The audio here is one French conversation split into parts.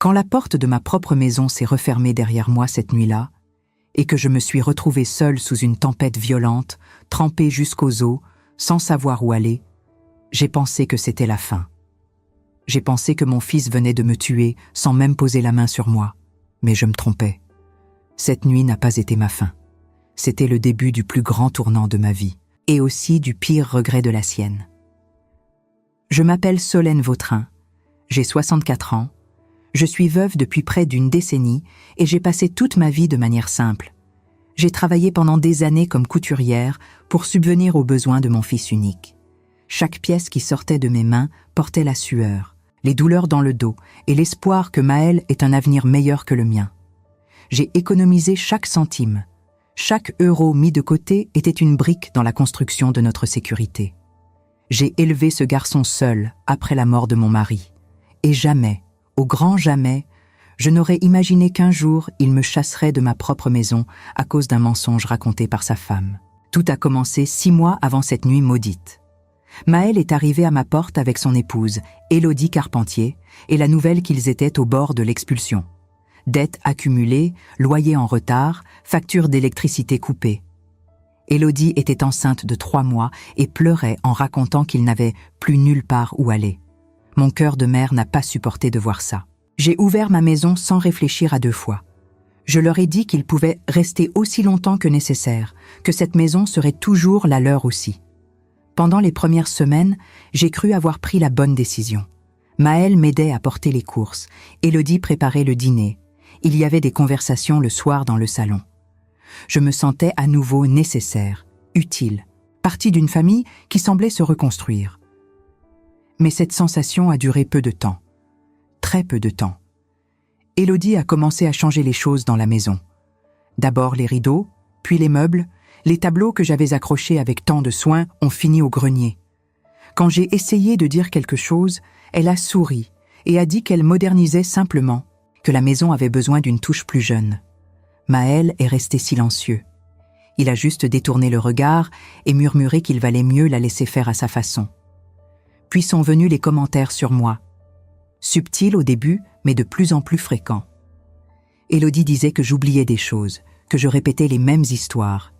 Quand la porte de ma propre maison s'est refermée derrière moi cette nuit-là, et que je me suis retrouvée seule sous une tempête violente, trempée jusqu'aux os, sans savoir où aller, j'ai pensé que c'était la fin. J'ai pensé que mon fils venait de me tuer sans même poser la main sur moi, mais je me trompais. Cette nuit n'a pas été ma fin. C'était le début du plus grand tournant de ma vie, et aussi du pire regret de la sienne. Je m'appelle Solène Vautrin, j'ai 64 ans, je suis veuve depuis près d'une décennie et j'ai passé toute ma vie de manière simple. J'ai travaillé pendant des années comme couturière pour subvenir aux besoins de mon fils unique. Chaque pièce qui sortait de mes mains portait la sueur, les douleurs dans le dos et l'espoir que Maël ait un avenir meilleur que le mien. J'ai économisé chaque centime. Chaque euro mis de côté était une brique dans la construction de notre sécurité. J'ai élevé ce garçon seul après la mort de mon mari. Et jamais, au grand jamais, je n'aurais imaginé qu'un jour il me chasserait de ma propre maison à cause d'un mensonge raconté par sa femme. Tout a commencé 6 mois avant cette nuit maudite. Maël est arrivé à ma porte avec son épouse, Élodie Carpentier, et la nouvelle qu'ils étaient au bord de l'expulsion. Dettes accumulées, loyers en retard, factures d'électricité coupées. Élodie était enceinte de 3 mois et pleurait en racontant qu'il n'avait plus nulle part où aller. Mon cœur de mère n'a pas supporté de voir ça. J'ai ouvert ma maison sans réfléchir à 2 fois. Je leur ai dit qu'ils pouvaient rester aussi longtemps que nécessaire, que cette maison serait toujours la leur aussi. Pendant les premières semaines, j'ai cru avoir pris la bonne décision. Maël m'aidait à porter les courses, Élodie préparait le dîner. Il y avait des conversations le soir dans le salon. Je me sentais à nouveau nécessaire, utile, partie d'une famille qui semblait se reconstruire. Mais cette sensation a duré peu de temps. Très peu de temps. Élodie a commencé à changer les choses dans la maison. D'abord les rideaux, puis les meubles, les tableaux que j'avais accrochés avec tant de soin ont fini au grenier. Quand j'ai essayé de dire quelque chose, elle a souri et a dit qu'elle modernisait simplement, que la maison avait besoin d'une touche plus jeune. Maël est resté silencieux. Il a juste détourné le regard et murmuré qu'il valait mieux la laisser faire à sa façon. Puis sont venus les commentaires sur moi. Subtils au début, mais de plus en plus fréquents. Élodie disait que j'oubliais des choses, que je répétais les mêmes histoires,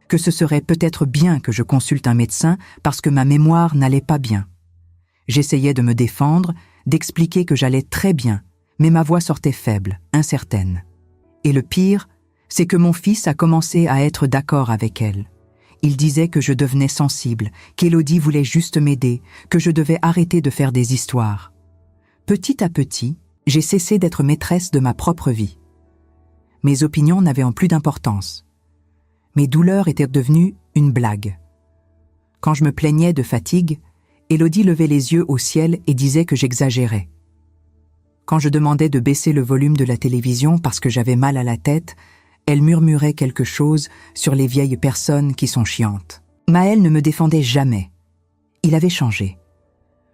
que ce serait peut-être bien que je consulte un médecin parce que ma mémoire n'allait pas bien. J'essayais de me défendre, d'expliquer que j'allais très bien, mais ma voix sortait faible, incertaine. Et le pire, c'est que mon fils a commencé à être d'accord avec elle. Il disait que je devenais sensible, qu'Élodie voulait juste m'aider, que je devais arrêter de faire des histoires. Petit à petit, j'ai cessé d'être maîtresse de ma propre vie. Mes opinions n'avaient en plus d'importance. Mes douleurs étaient devenues une blague. Quand je me plaignais de fatigue, Élodie levait les yeux au ciel et disait que j'exagérais. Quand je demandais de baisser le volume de la télévision parce que j'avais mal à la tête, elle murmurait quelque chose sur les vieilles personnes qui sont chiantes. Maël ne me défendait jamais. Il avait changé.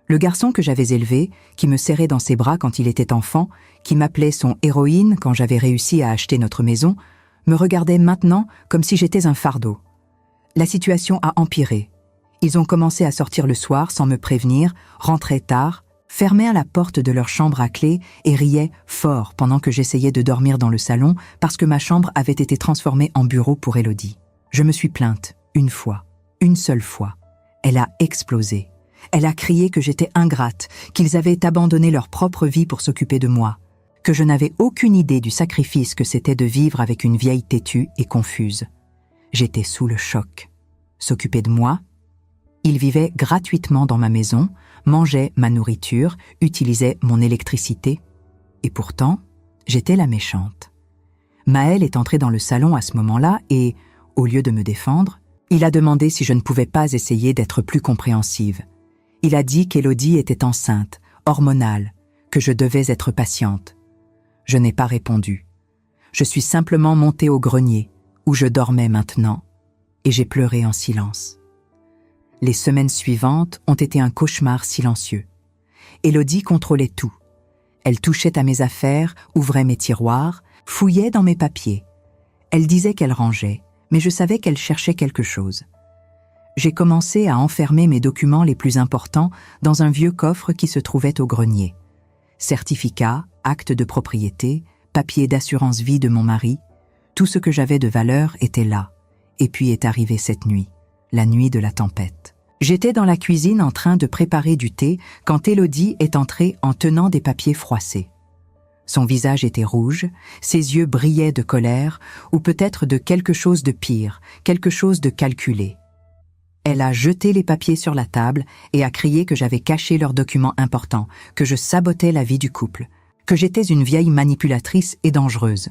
Le garçon que j'avais élevé, qui me serrait dans ses bras quand il était enfant, qui m'appelait son héroïne quand j'avais réussi à acheter notre maison, me regardait maintenant comme si j'étais un fardeau. La situation a empiré. Ils ont commencé à sortir le soir sans me prévenir, rentraient tard, fermaient la porte de leur chambre à clé et riaient fort pendant que j'essayais de dormir dans le salon parce que ma chambre avait été transformée en bureau pour Élodie. Je me suis plainte, une fois, une seule fois. Elle a explosé. Elle a crié que j'étais ingrate, qu'ils avaient abandonné leur propre vie pour s'occuper de moi, que je n'avais aucune idée du sacrifice que c'était de vivre avec une vieille têtue et confuse. J'étais sous le choc. S'occuper de moi? Il vivait gratuitement dans ma maison, mangeait ma nourriture, utilisait mon électricité. Et pourtant, j'étais la méchante. Maël est entré dans le salon à ce moment-là et, au lieu de me défendre, il a demandé si je ne pouvais pas essayer d'être plus compréhensive. Il a dit qu'Élodie était enceinte, hormonale, que je devais être patiente. Je n'ai pas répondu. Je suis simplement montée au grenier, où je dormais maintenant, et j'ai pleuré en silence. Les semaines suivantes ont été un cauchemar silencieux. Élodie contrôlait tout. Elle touchait à mes affaires, ouvrait mes tiroirs, fouillait dans mes papiers. Elle disait qu'elle rangeait, mais je savais qu'elle cherchait quelque chose. J'ai commencé à enfermer mes documents les plus importants dans un vieux coffre qui se trouvait au grenier. Certificats, actes de propriété, papiers d'assurance vie de mon mari, tout ce que j'avais de valeur était là. Et puis est arrivée cette nuit, la nuit de la tempête. J'étais dans la cuisine en train de préparer du thé quand Élodie est entrée en tenant des papiers froissés. Son visage était rouge, ses yeux brillaient de colère, ou peut-être de quelque chose de pire, quelque chose de calculé. Elle a jeté les papiers sur la table et a crié que j'avais caché leurs documents importants, que je sabotais la vie du couple, que j'étais une vieille manipulatrice et dangereuse.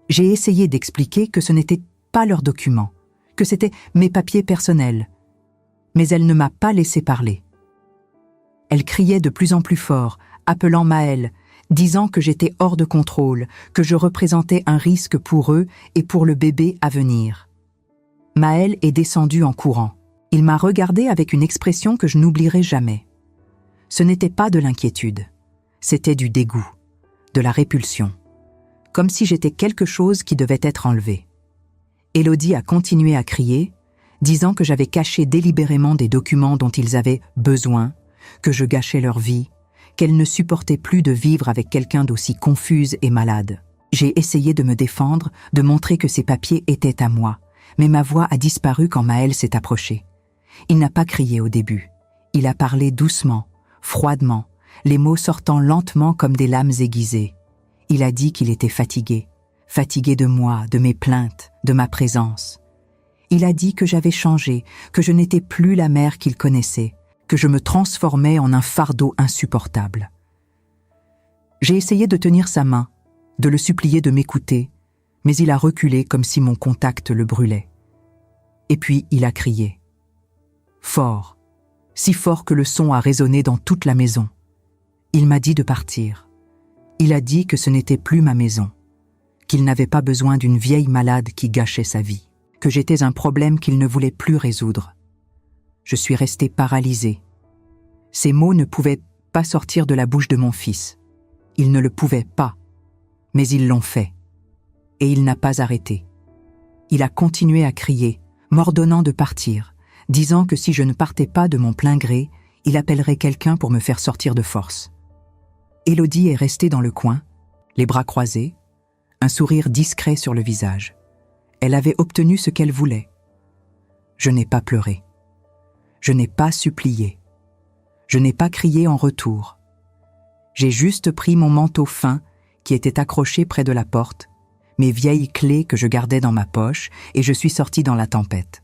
J'ai essayé d'expliquer que ce n'était pas leurs documents, que c'était mes papiers personnels. Mais elle ne m'a pas laissé parler. Elle criait de plus en plus fort, appelant Maël, disant que j'étais hors de contrôle, que je représentais un risque pour eux et pour le bébé à venir. Maël est descendu en courant. Il m'a regardé avec une expression que je n'oublierai jamais. Ce n'était pas de l'inquiétude, c'était du dégoût, de la répulsion, comme si j'étais quelque chose qui devait être enlevé. Élodie a continué à crier, disant que j'avais caché délibérément des documents dont ils avaient besoin, que je gâchais leur vie, qu'elle ne supportait plus de vivre avec quelqu'un d'aussi confuse et malade. J'ai essayé de me défendre, de montrer que ces papiers étaient à moi, mais ma voix a disparu quand Maël s'est approché. Il n'a pas crié au début. Il a parlé doucement, froidement, les mots sortant lentement comme des lames aiguisées. Il a dit qu'il était fatigué, fatigué de moi, de mes plaintes, de ma présence. Il a dit que j'avais changé, que je n'étais plus la mère qu'il connaissait, que je me transformais en un fardeau insupportable. J'ai essayé de tenir sa main, de le supplier de m'écouter, mais il a reculé comme si mon contact le brûlait. Et puis il a crié. Fort, si fort que le son a résonné dans toute la maison. Il m'a dit de partir. Il a dit que ce n'était plus ma maison, qu'il n'avait pas besoin d'une vieille malade qui gâchait sa vie, que j'étais un problème qu'il ne voulait plus résoudre. Je suis restée paralysée. Ces mots ne pouvaient pas sortir de la bouche de mon fils. Ils ne le pouvaient pas, mais ils l'ont fait. Et il n'a pas arrêté. Il a continué à crier, m'ordonnant de partir, disant que si je ne partais pas de mon plein gré, il appellerait quelqu'un pour me faire sortir de force. Élodie est restée dans le coin, les bras croisés, un sourire discret sur le visage. Elle avait obtenu ce qu'elle voulait. Je n'ai pas pleuré. Je n'ai pas supplié. Je n'ai pas crié en retour. J'ai juste pris mon manteau fin qui était accroché près de la porte, mes vieilles clés que je gardais dans ma poche, et je suis sortie dans la tempête.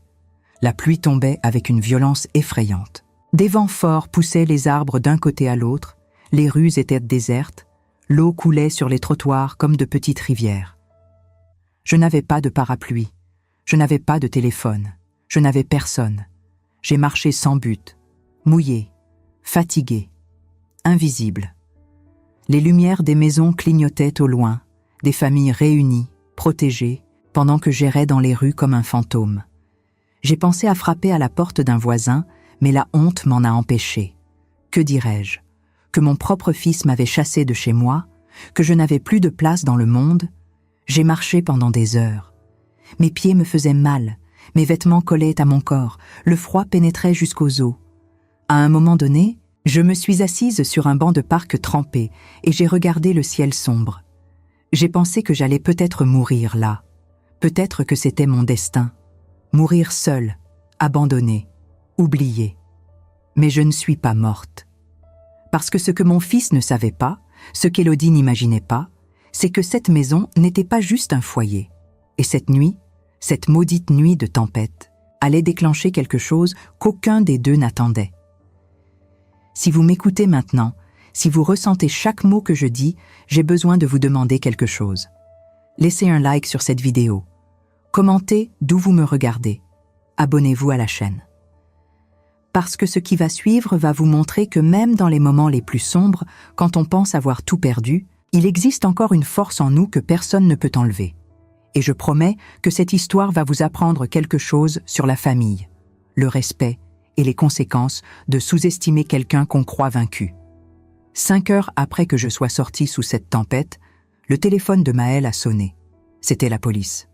La pluie tombait avec une violence effrayante. Des vents forts poussaient les arbres d'un côté à l'autre, les rues étaient désertes, l'eau coulait sur les trottoirs comme de petites rivières. Je n'avais pas de parapluie, je n'avais pas de téléphone, je n'avais personne. J'ai marché sans but, mouillé, fatigué, invisible. Les lumières des maisons clignotaient au loin, des familles réunies, protégées, pendant que j'errais dans les rues comme un fantôme. J'ai pensé à frapper à la porte d'un voisin, mais la honte m'en a empêché. Que dirais-je? Que mon propre fils m'avait chassé de chez moi, que je n'avais plus de place dans le monde? J'ai marché pendant des heures. Mes pieds me faisaient mal, mes vêtements collaient à mon corps, le froid pénétrait jusqu'aux os. À un moment donné, je me suis assise sur un banc de parc trempé et j'ai regardé le ciel sombre. J'ai pensé que j'allais peut-être mourir là. Peut-être que c'était mon destin. Mourir seule, abandonnée, oubliée. Mais je ne suis pas morte. Parce que ce que mon fils ne savait pas, ce qu'Élodie n'imaginait pas, c'est que cette maison n'était pas juste un foyer. Et cette nuit, cette maudite nuit de tempête, allait déclencher quelque chose qu'aucun des deux n'attendait. Si vous m'écoutez maintenant, si vous ressentez chaque mot que je dis, j'ai besoin de vous demander quelque chose. Laissez un like sur cette vidéo. Commentez d'où vous me regardez. Abonnez-vous à la chaîne. Parce que ce qui va suivre va vous montrer que même dans les moments les plus sombres, quand on pense avoir tout perdu, il existe encore une force en nous que personne ne peut enlever. Et je promets que cette histoire va vous apprendre quelque chose sur la famille, le respect et les conséquences de sous-estimer quelqu'un qu'on croit vaincu. 5 heures après que je sois sortie sous cette tempête, le téléphone de Maël a sonné. C'était la police.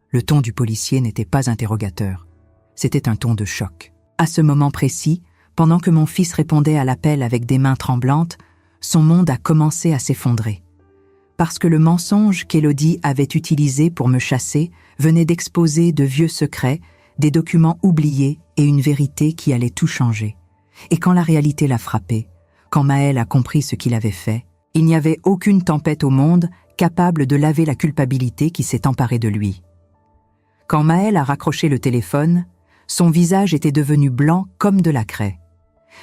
Le ton du policier n'était pas interrogateur. C'était un ton de choc. À ce moment précis, pendant que mon fils répondait à l'appel avec des mains tremblantes, son monde a commencé à s'effondrer. Parce que le mensonge qu'Élodie avait utilisé pour me chasser venait d'exposer de vieux secrets, des documents oubliés et une vérité qui allait tout changer. Et quand la réalité l'a frappé, quand Maël a compris ce qu'il avait fait, il n'y avait aucune tempête au monde capable de laver la culpabilité qui s'est emparée de lui. Quand Maël a raccroché le téléphone, son visage était devenu blanc comme de la craie.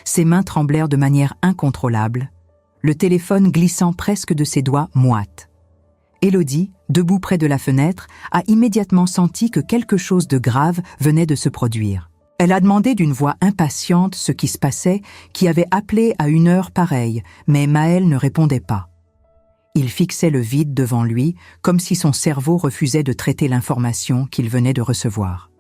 Ses mains tremblèrent de manière incontrôlable, le téléphone glissant presque de ses doigts moites. Élodie, debout près de la fenêtre, a immédiatement senti que quelque chose de grave venait de se produire. Elle a demandé d'une voix impatiente ce qui se passait, qui avait appelé à une heure pareille, mais Maël ne répondait pas. Il fixait le vide devant lui, comme si son cerveau refusait de traiter l'information qu'il venait de recevoir.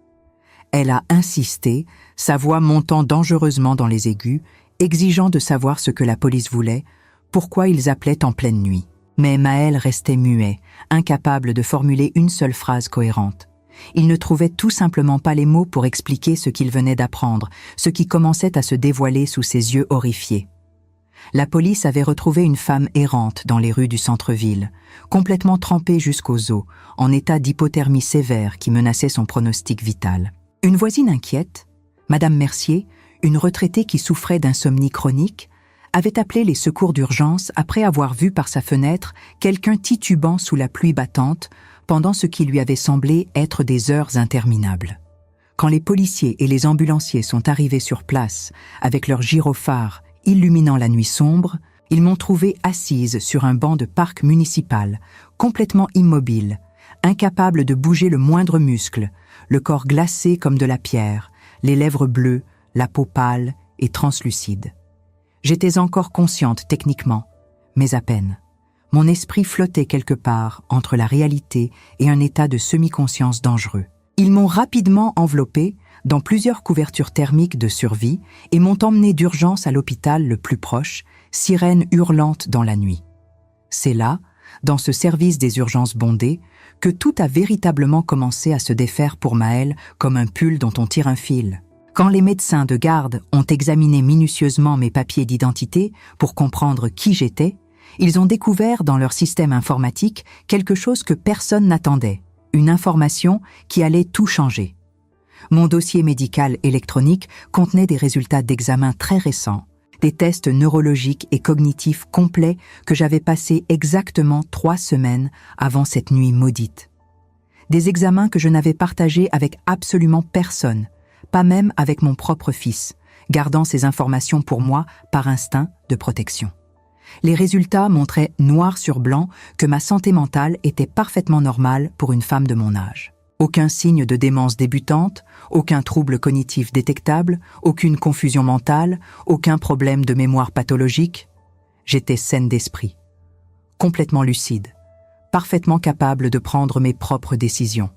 Elle a insisté, sa voix montant dangereusement dans les aigus, exigeant de savoir ce que la police voulait, pourquoi ils appelaient en pleine nuit. Mais Maël restait muet, incapable de formuler une seule phrase cohérente. Il ne trouvait tout simplement pas les mots pour expliquer ce qu'il venait d'apprendre, ce qui commençait à se dévoiler sous ses yeux horrifiés. La police avait retrouvé une femme errante dans les rues du centre-ville, complètement trempée jusqu'aux os, en état d'hypothermie sévère qui menaçait son pronostic vital. Une voisine inquiète, Madame Mercier, une retraitée qui souffrait d'insomnie chronique, avait appelé les secours d'urgence après avoir vu par sa fenêtre quelqu'un titubant sous la pluie battante pendant ce qui lui avait semblé être des heures interminables. Quand les policiers et les ambulanciers sont arrivés sur place avec leurs gyrophares illuminant la nuit sombre, ils m'ont trouvée assise sur un banc de parc municipal, complètement immobile, incapable de bouger le moindre muscle, le corps glacé comme de la pierre, les lèvres bleues, la peau pâle et translucide. J'étais encore consciente techniquement, mais à peine. Mon esprit flottait quelque part entre la réalité et un état de semi-conscience dangereux. Ils m'ont rapidement enveloppée dans plusieurs couvertures thermiques de survie et m'ont emmené d'urgence à l'hôpital le plus proche, sirène hurlante dans la nuit. C'est là, dans ce service des urgences bondées, que tout a véritablement commencé à se défaire pour Maël comme un pull dont on tire un fil. Quand les médecins de garde ont examiné minutieusement mes papiers d'identité pour comprendre qui j'étais, ils ont découvert dans leur système informatique quelque chose que personne n'attendait, une information qui allait tout changer. Mon dossier médical électronique contenait des résultats d'examens très récents, des tests neurologiques et cognitifs complets que j'avais passés exactement 3 semaines avant cette nuit maudite. Des examens que je n'avais partagés avec absolument personne, pas même avec mon propre fils, gardant ces informations pour moi par instinct de protection. Les résultats montraient noir sur blanc que ma santé mentale était parfaitement normale pour une femme de mon âge. Aucun signe de démence débutante, aucun trouble cognitif détectable, aucune confusion mentale, aucun problème de mémoire pathologique. J'étais saine d'esprit, complètement lucide, parfaitement capable de prendre mes propres décisions.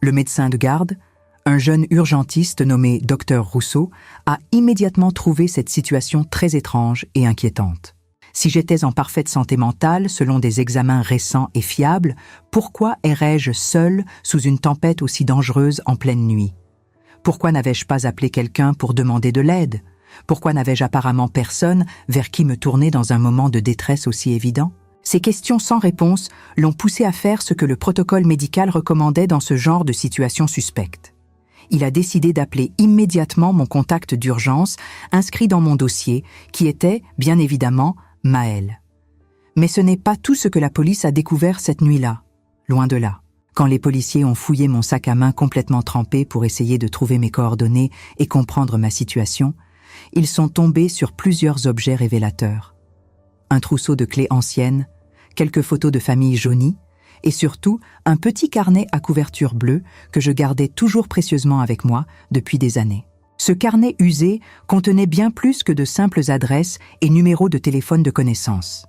Le médecin de garde, un jeune urgentiste nommé Dr Rousseau, a immédiatement trouvé cette situation très étrange et inquiétante. Si j'étais en parfaite santé mentale, selon des examens récents et fiables, pourquoi errais-je seule sous une tempête aussi dangereuse en pleine nuit? Pourquoi n'avais-je pas appelé quelqu'un pour demander de l'aide? Pourquoi n'avais-je apparemment personne vers qui me tourner dans un moment de détresse aussi évident? Ces questions sans réponse l'ont poussé à faire ce que le protocole médical recommandait dans ce genre de situation suspecte. Il a décidé d'appeler immédiatement mon contact d'urgence inscrit dans mon dossier, qui était, bien évidemment, Maël. Mais ce n'est pas tout ce que la police a découvert cette nuit-là, loin de là. Quand les policiers ont fouillé mon sac à main complètement trempé pour essayer de trouver mes coordonnées et comprendre ma situation, ils sont tombés sur plusieurs objets révélateurs. Un trousseau de clés anciennes, quelques photos de famille jaunies, et surtout un petit carnet à couverture bleue que je gardais toujours précieusement avec moi depuis des années. Ce carnet usé contenait bien plus que de simples adresses et numéros de téléphone de connaissance.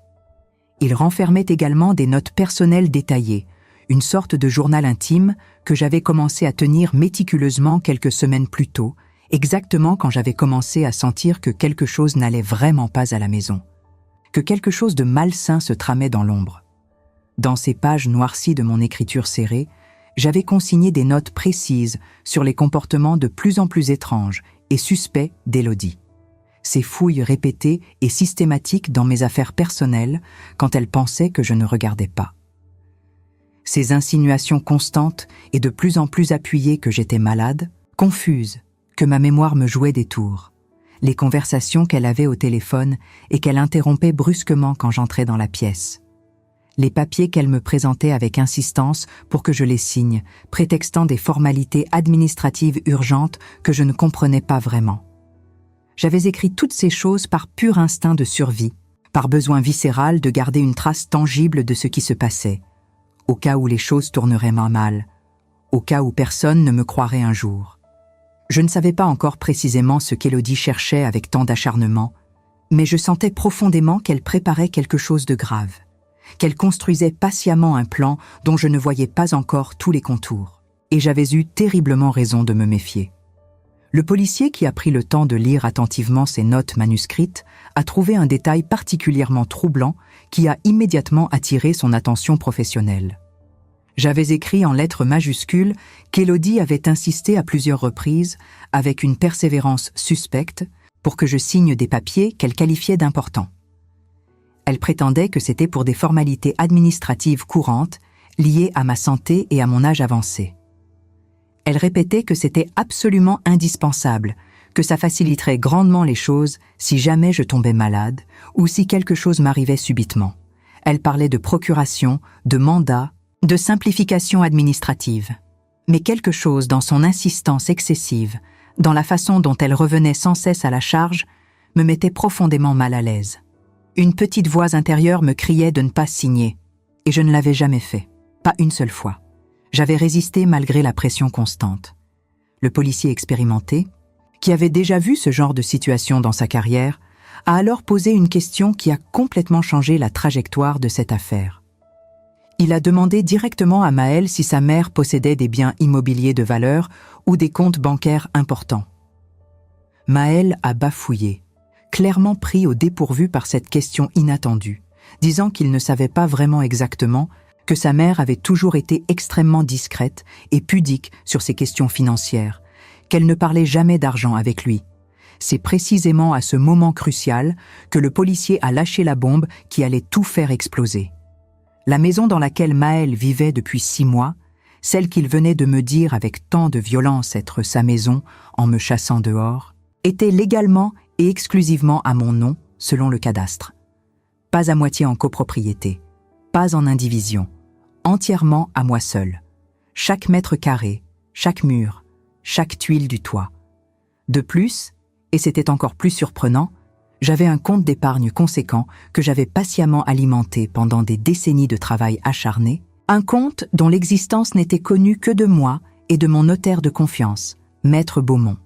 Il renfermait également des notes personnelles détaillées, une sorte de journal intime que j'avais commencé à tenir méticuleusement quelques semaines plus tôt, exactement quand j'avais commencé à sentir que quelque chose n'allait vraiment pas à la maison, que quelque chose de malsain se tramait dans l'ombre. Dans ces pages noircies de mon écriture serrée, j'avais consigné des notes précises sur les comportements de plus en plus étranges et suspects d'Élodie. ses fouilles répétées et systématiques dans mes affaires personnelles quand elle pensait que je ne regardais pas. Ses insinuations constantes et de plus en plus appuyées que j'étais malade, confuses, que ma mémoire me jouait des tours, les conversations qu'elle avait au téléphone et qu'elle interrompait brusquement quand j'entrais dans la pièce, les papiers qu'elle me présentait avec insistance pour que je les signe, prétextant des formalités administratives urgentes que je ne comprenais pas vraiment. J'avais écrit toutes ces choses par pur instinct de survie, par besoin viscéral de garder une trace tangible de ce qui se passait, au cas où les choses tourneraient mal, au cas où personne ne me croirait un jour. Je ne savais pas encore précisément ce qu'Élodie cherchait avec tant d'acharnement, mais je sentais profondément qu'elle préparait quelque chose de grave, qu'elle construisait patiemment un plan dont je ne voyais pas encore tous les contours, et j'avais eu terriblement raison de me méfier. Le policier qui a pris le temps de lire attentivement ses notes manuscrites a trouvé un détail particulièrement troublant qui a immédiatement attiré son attention professionnelle. J'avais écrit en lettres majuscules qu'Élodie avait insisté à plusieurs reprises, avec une persévérance suspecte, pour que je signe des papiers qu'elle qualifiait d'importants. Elle prétendait que c'était pour des formalités administratives courantes liées à ma santé et à mon âge avancé. Elle répétait que c'était absolument indispensable, que ça faciliterait grandement les choses si jamais je tombais malade ou si quelque chose m'arrivait subitement. Elle parlait de procuration, de mandat, de simplification administrative. Mais quelque chose dans son insistance excessive, dans la façon dont elle revenait sans cesse à la charge, me mettait profondément mal à l'aise. Une petite voix intérieure me criait de ne pas signer, et je ne l'avais jamais fait, pas une seule fois. J'avais résisté malgré la pression constante. Le policier expérimenté, qui avait déjà vu ce genre de situation dans sa carrière, a alors posé une question qui a complètement changé la trajectoire de cette affaire. Il a demandé directement à Maëlle si sa mère possédait des biens immobiliers de valeur ou des comptes bancaires importants. Maëlle a bafouillé, clairement pris au dépourvu par cette question inattendue, disant qu'il ne savait pas vraiment exactement, que sa mère avait toujours été extrêmement discrète et pudique sur ces questions financières, qu'elle ne parlait jamais d'argent avec lui. C'est précisément à ce moment crucial que le policier a lâché la bombe qui allait tout faire exploser. La maison dans laquelle Maëlle vivait depuis 6 mois, celle qu'il venait de me dire avec tant de violence être sa maison en me chassant dehors, était légalement et exclusivement à mon nom, selon le cadastre. Pas à moitié en copropriété, pas en indivision, entièrement à moi seul. Chaque mètre carré, chaque mur, chaque tuile du toit. De plus, et c'était encore plus surprenant, j'avais un compte d'épargne conséquent que j'avais patiemment alimenté pendant des décennies de travail acharné, un compte dont l'existence n'était connue que de moi et de mon notaire de confiance, Maître Beaumont.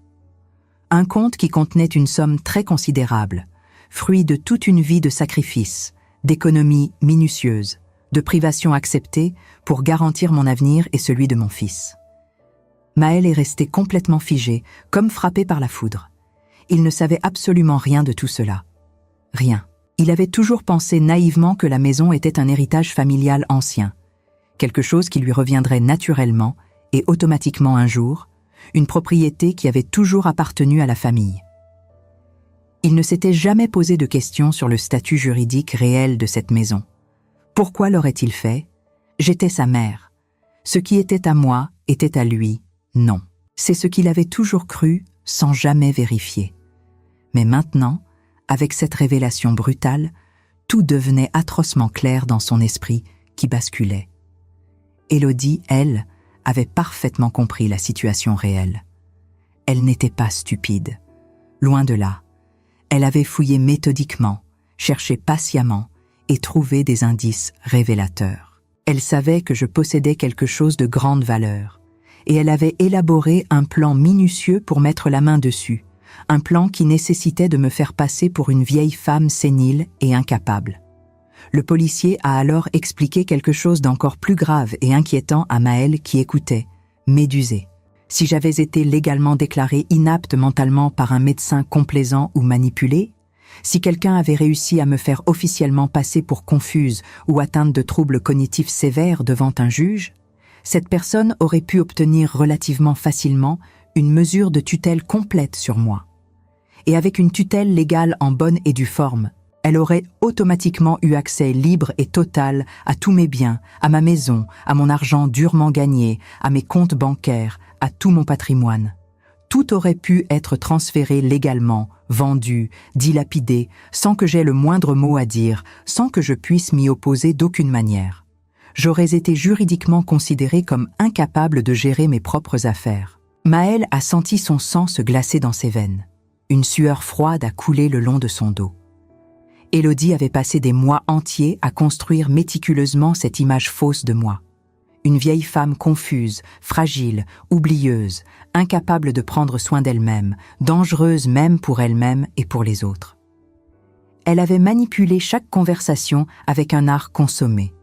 Un compte qui contenait une somme très considérable, fruit de toute une vie de sacrifices, d'économies minutieuses, de privations acceptées pour garantir mon avenir et celui de mon fils. Maëlle est resté complètement figé, comme frappé par la foudre. Il ne savait absolument rien de tout cela. Rien. Il avait toujours pensé naïvement que la maison était un héritage familial ancien, quelque chose qui lui reviendrait naturellement et automatiquement un jour, une propriété qui avait toujours appartenu à la famille. Il ne s'était jamais posé de questions sur le statut juridique réel de cette maison. Pourquoi l'aurait-il fait? J'étais sa mère. Ce qui était à moi était à lui, non. C'est ce qu'il avait toujours cru sans jamais vérifier. Mais maintenant, avec cette révélation brutale, tout devenait atrocement clair dans son esprit qui basculait. Élodie, elle, avait parfaitement compris la situation réelle. Elle n'était pas stupide. Loin de là. Elle avait fouillé méthodiquement, cherché patiemment et trouvé des indices révélateurs. Elle savait que je possédais quelque chose de grande valeur, et elle avait élaboré un plan minutieux pour mettre la main dessus, un plan qui nécessitait de me faire passer pour une vieille femme sénile et incapable. Le policier a alors expliqué quelque chose d'encore plus grave et inquiétant à Maëlle qui écoutait, médusée. Si j'avais été légalement déclarée inapte mentalement par un médecin complaisant ou manipulé, si quelqu'un avait réussi à me faire officiellement passer pour confuse ou atteinte de troubles cognitifs sévères devant un juge, cette personne aurait pu obtenir relativement facilement une mesure de tutelle complète sur moi. et avec une tutelle légale en bonne et due forme, elle aurait automatiquement eu accès libre et total à tous mes biens, à ma maison, à mon argent durement gagné, à mes comptes bancaires, à tout mon patrimoine. Tout aurait pu être transféré légalement, vendu, dilapidé, sans que j'aie le moindre mot à dire, sans que je puisse m'y opposer d'aucune manière. J'aurais été juridiquement considérée comme incapable de gérer mes propres affaires. Maëlle a senti son sang se glacer dans ses veines. Une sueur froide a coulé le long de son dos. Élodie avait passé des mois entiers à construire méticuleusement cette image fausse de moi. Une vieille femme confuse, fragile, oublieuse, incapable de prendre soin d'elle-même, dangereuse même pour elle-même et pour les autres. Elle avait manipulé chaque conversation avec un art consommé,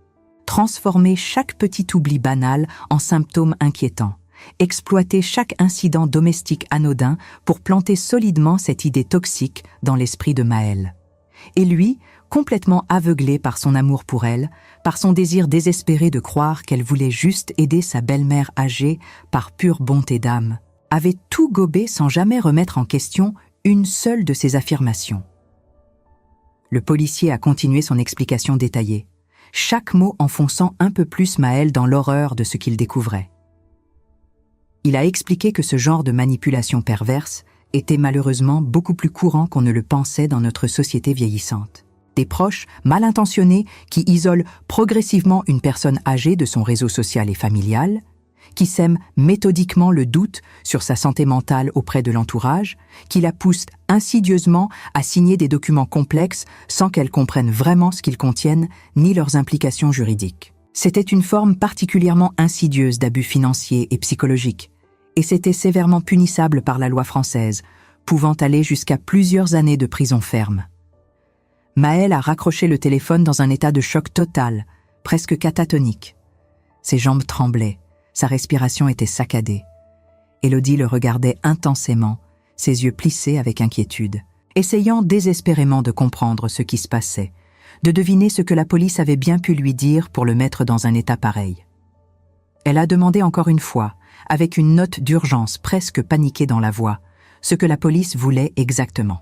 transformé chaque petit oubli banal en symptôme inquiétant, exploité chaque incident domestique anodin pour planter solidement cette idée toxique dans l'esprit de Maëlle. Et lui, complètement aveuglé par son amour pour elle, par son désir désespéré de croire qu'elle voulait juste aider sa belle-mère âgée par pure bonté d'âme, avait tout gobé sans jamais remettre en question une seule de ses affirmations. Le policier a continué son explication détaillée, chaque mot enfonçant un peu plus Maëlle dans l'horreur de ce qu'il découvrait. Il a expliqué que ce genre de manipulation perverse était malheureusement beaucoup plus courant qu'on ne le pensait dans notre société vieillissante. Des proches mal intentionnés qui isolent progressivement une personne âgée de son réseau social et familial, qui sèment méthodiquement le doute sur sa santé mentale auprès de l'entourage, qui la poussent insidieusement à signer des documents complexes sans qu'elle comprenne vraiment ce qu'ils contiennent ni leurs implications juridiques. C'était une forme particulièrement insidieuse d'abus financiers et psychologiques, et c'était sévèrement punissable par la loi française, pouvant aller jusqu'à plusieurs années de prison ferme. Maëlle a raccroché le téléphone dans un état de choc total, presque catatonique. Ses jambes tremblaient, sa respiration était saccadée. Élodie le regardait intensément, ses yeux plissés avec inquiétude, essayant désespérément de comprendre ce qui se passait, de deviner ce que la police avait bien pu lui dire pour le mettre dans un état pareil. Elle a demandé encore une fois, avec une note d'urgence presque paniquée dans la voix, ce que la police voulait exactement.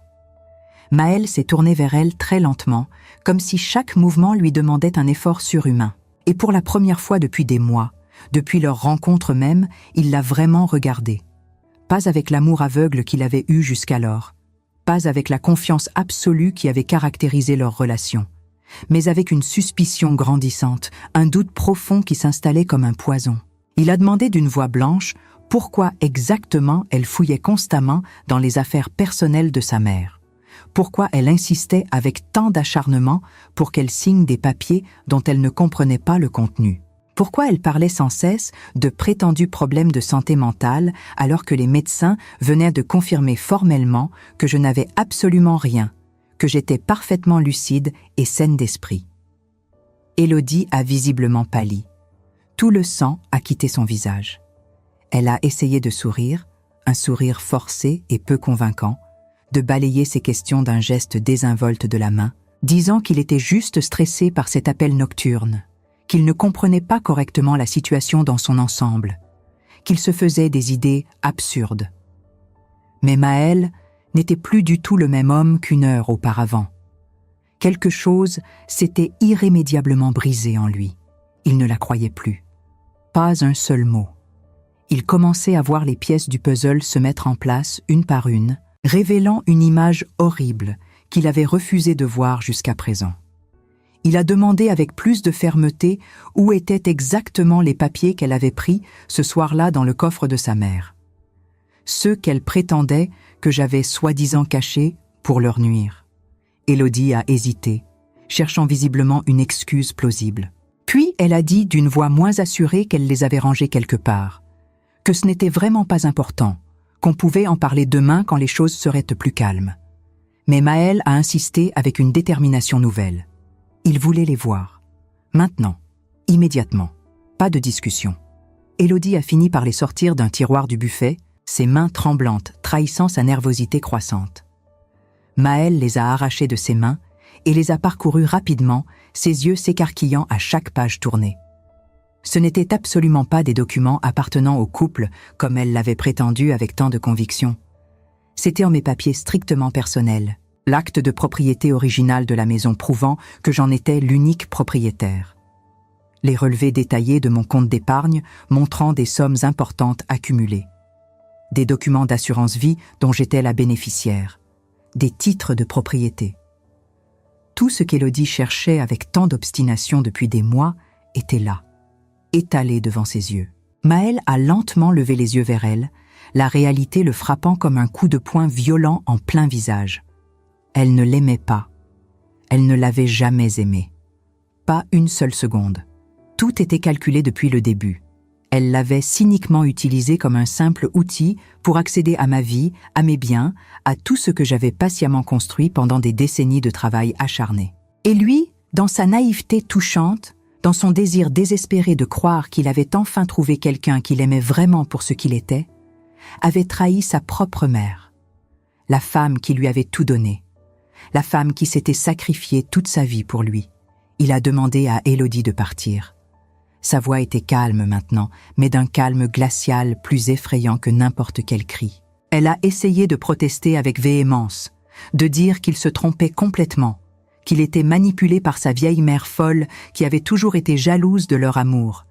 Maëlle s'est tournée vers elle très lentement, comme si chaque mouvement lui demandait un effort surhumain. Et pour la première fois depuis des mois, depuis leur rencontre même, il l'a vraiment regardée. Pas avec l'amour aveugle qu'il avait eu jusqu'alors, pas avec la confiance absolue qui avait caractérisé leur relation, mais avec une suspicion grandissante, un doute profond qui s'installait comme un poison. Il a demandé d'une voix blanche pourquoi exactement elle fouillait constamment dans les affaires personnelles de sa mère. Pourquoi elle insistait avec tant d'acharnement pour qu'elle signe des papiers dont elle ne comprenait pas le contenu. Pourquoi elle parlait sans cesse de prétendus problèmes de santé mentale alors que les médecins venaient de confirmer formellement que je n'avais absolument rien, que j'étais parfaitement lucide et saine d'esprit. Élodie a visiblement pâli. Tout le sang a quitté son visage. Elle a essayé de sourire, un sourire forcé et peu convaincant, de balayer ses questions d'un geste désinvolte de la main, disant qu'il était juste stressé par cet appel nocturne, qu'il ne comprenait pas correctement la situation dans son ensemble, qu'il se faisait des idées absurdes. Mais Maëlle n'était plus du tout le même homme qu'une heure auparavant. Quelque chose s'était irrémédiablement brisé en lui. Il ne la croyait plus. Pas un seul mot. Il commençait à voir les pièces du puzzle se mettre en place une par une, révélant une image horrible qu'il avait refusé de voir jusqu'à présent. Il a demandé avec plus de fermeté où étaient exactement les papiers qu'elle avait pris ce soir-là dans le coffre de sa mère. Ceux qu'elle prétendait que j'avais soi-disant cachés pour leur nuire. Élodie a hésité, cherchant visiblement une excuse plausible. Puis elle a dit d'une voix moins assurée qu'elle les avait rangés quelque part, que ce n'était vraiment pas important, qu'on pouvait en parler demain quand les choses seraient plus calmes. Mais Maëlle a insisté avec une détermination nouvelle. Il voulait les voir. Maintenant, immédiatement. Pas de discussion. Élodie a fini par les sortir d'un tiroir du buffet, ses mains tremblantes, trahissant sa nervosité croissante. Maëlle les a arrachés de ses mains et les a parcourus rapidement, ses yeux s'écarquillant à chaque page tournée. Ce n'étaient absolument pas des documents appartenant au couple comme elle l'avait prétendu avec tant de conviction. C'était en mes papiers strictement personnels, l'acte de propriété original de la maison prouvant que j'en étais l'unique propriétaire. Les relevés détaillés de mon compte d'épargne montrant des sommes importantes accumulées. Des documents d'assurance vie dont j'étais la bénéficiaire. Des titres de propriété. Tout ce qu'Élodie cherchait avec tant d'obstination depuis des mois était là, étalé devant ses yeux. Maëlle a lentement levé les yeux vers elle, la réalité le frappant comme un coup de poing violent en plein visage. Elle ne l'aimait pas. Elle ne l'avait jamais aimé. Pas une seule seconde. Tout était calculé depuis le début. Elle l'avait cyniquement utilisé comme un simple outil pour accéder à ma vie, à mes biens, à tout ce que j'avais patiemment construit pendant des décennies de travail acharné. Et lui, dans sa naïveté touchante, dans son désir désespéré de croire qu'il avait enfin trouvé quelqu'un qu'il aimait vraiment pour ce qu'il était, avait trahi sa propre mère, la femme qui lui avait tout donné, la femme qui s'était sacrifiée toute sa vie pour lui. Il a demandé à Élodie de partir. Sa voix était calme maintenant, mais d'un calme glacial plus effrayant que n'importe quel cri. Elle a essayé de protester avec véhémence, de dire qu'il se trompait complètement, qu'il était manipulé par sa vieille mère folle qui avait toujours été jalouse de leur amour,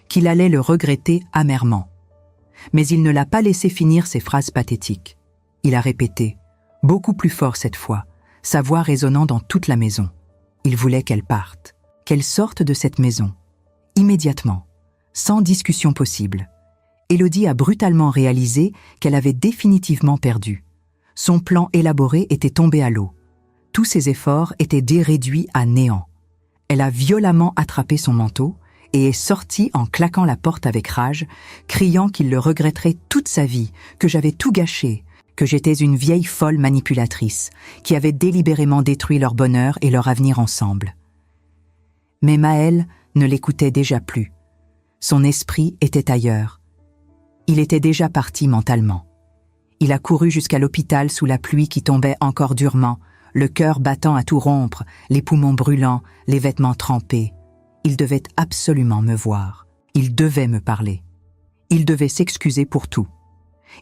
qu'il allait le regretter amèrement. Mais il ne l'a pas laissé finir ses phrases pathétiques. Il a répété, beaucoup plus fort cette fois, sa voix résonnant dans toute la maison. Il voulait qu'elle parte, qu'elle sorte de cette maison. Immédiatement, sans discussion possible. Élodie a brutalement réalisé qu'elle avait définitivement perdu. Son plan élaboré était tombé à l'eau. Tous ses efforts étaient déréduits à néant. Elle a violemment attrapé son manteau et est sortie en claquant la porte avec rage, criant qu'il le regretterait toute sa vie, que j'avais tout gâché, que j'étais une vieille folle manipulatrice, qui avait délibérément détruit leur bonheur et leur avenir ensemble. Mais Maëlle ne l'écoutait déjà plus. Son esprit était ailleurs. Il était déjà parti mentalement. Il a couru jusqu'à l'hôpital sous la pluie qui tombait encore durement, le cœur battant à tout rompre, les poumons brûlants, les vêtements trempés. Il devait absolument me voir. Il devait me parler. Il devait s'excuser pour tout.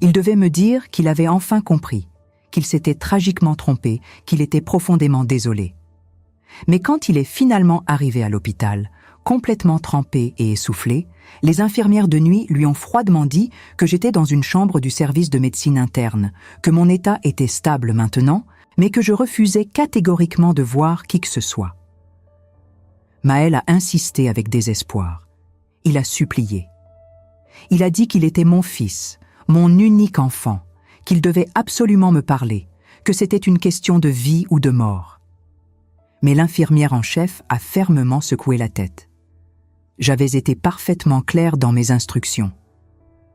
Il devait me dire qu'il avait enfin compris, qu'il s'était tragiquement trompé, qu'il était profondément désolé. Mais quand il est finalement arrivé à l'hôpital, complètement trempé et essoufflé, les infirmières de nuit lui ont froidement dit que j'étais dans une chambre du service de médecine interne, que mon état était stable maintenant, mais que je refusais catégoriquement de voir qui que ce soit. Maëlle a insisté avec désespoir. Il a supplié. Il a dit qu'il était mon fils, mon unique enfant, qu'il devait absolument me parler, que c'était une question de vie ou de mort. Mais l'infirmière en chef a fermement secoué la tête. J'avais été parfaitement clair dans mes instructions.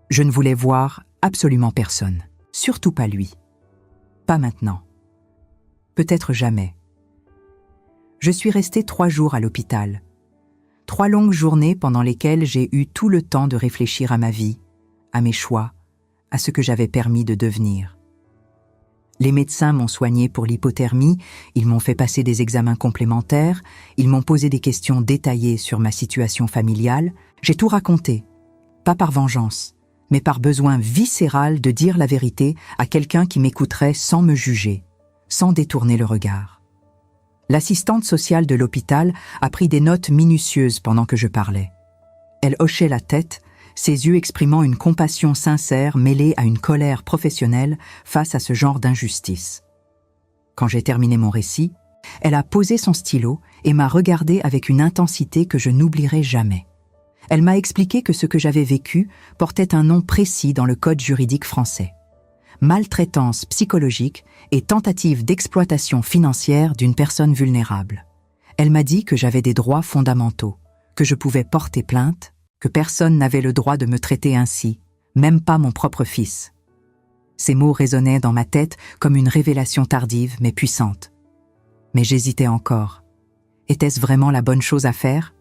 Je ne voulais voir absolument personne, surtout pas lui. Pas maintenant. Peut-être jamais. Je suis restée 3 jours à l'hôpital. 3 longues journées pendant lesquelles j'ai eu tout le temps de réfléchir à ma vie, à mes choix, à ce que j'avais permis de devenir. Les médecins m'ont soigné pour l'hypothermie, ils m'ont fait passer des examens complémentaires, ils m'ont posé des questions détaillées sur ma situation familiale. J'ai tout raconté, pas par vengeance, mais par besoin viscéral de dire la vérité à quelqu'un qui m'écouterait sans me juger, sans détourner le regard. L'assistante sociale de l'hôpital a pris des notes minutieuses pendant que je parlais. Elle hochait la tête, ses yeux exprimant une compassion sincère mêlée à une colère professionnelle face à ce genre d'injustice. Quand j'ai terminé mon récit, elle a posé son stylo et m'a regardé avec une intensité que je n'oublierai jamais. Elle m'a expliqué que ce que j'avais vécu portait un nom précis dans le code juridique français. Maltraitance psychologique et tentative d'exploitation financière d'une personne vulnérable. Elle m'a dit que j'avais des droits fondamentaux, que je pouvais porter plainte, que personne n'avait le droit de me traiter ainsi, même pas mon propre fils. Ces mots résonnaient dans ma tête comme une révélation tardive mais puissante. Mais j'hésitais encore. Était-ce vraiment la bonne chose à faire ?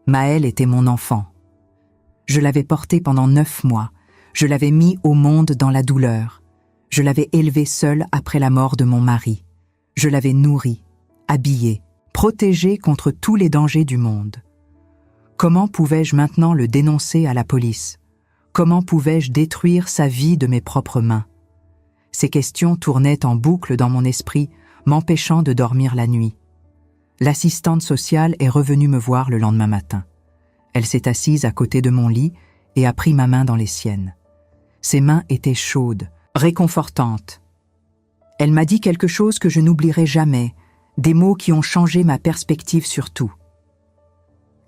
Maëlle était mon enfant. Je l'avais porté pendant 9 mois, je l'avais mis au monde dans la douleur, je l'avais élevé seule après la mort de mon mari, je l'avais nourri, habillé, protégé contre tous les dangers du monde. Comment pouvais-je maintenant le dénoncer à la police ? Comment pouvais-je détruire sa vie de mes propres mains ? Ces questions tournaient en boucle dans mon esprit, m'empêchant de dormir la nuit. L'assistante sociale est revenue me voir le lendemain matin. Elle s'est assise à côté de mon lit et a pris ma main dans les siennes. Ses mains étaient chaudes, réconfortantes. Elle m'a dit quelque chose que je n'oublierai jamais, des mots qui ont changé ma perspective sur tout.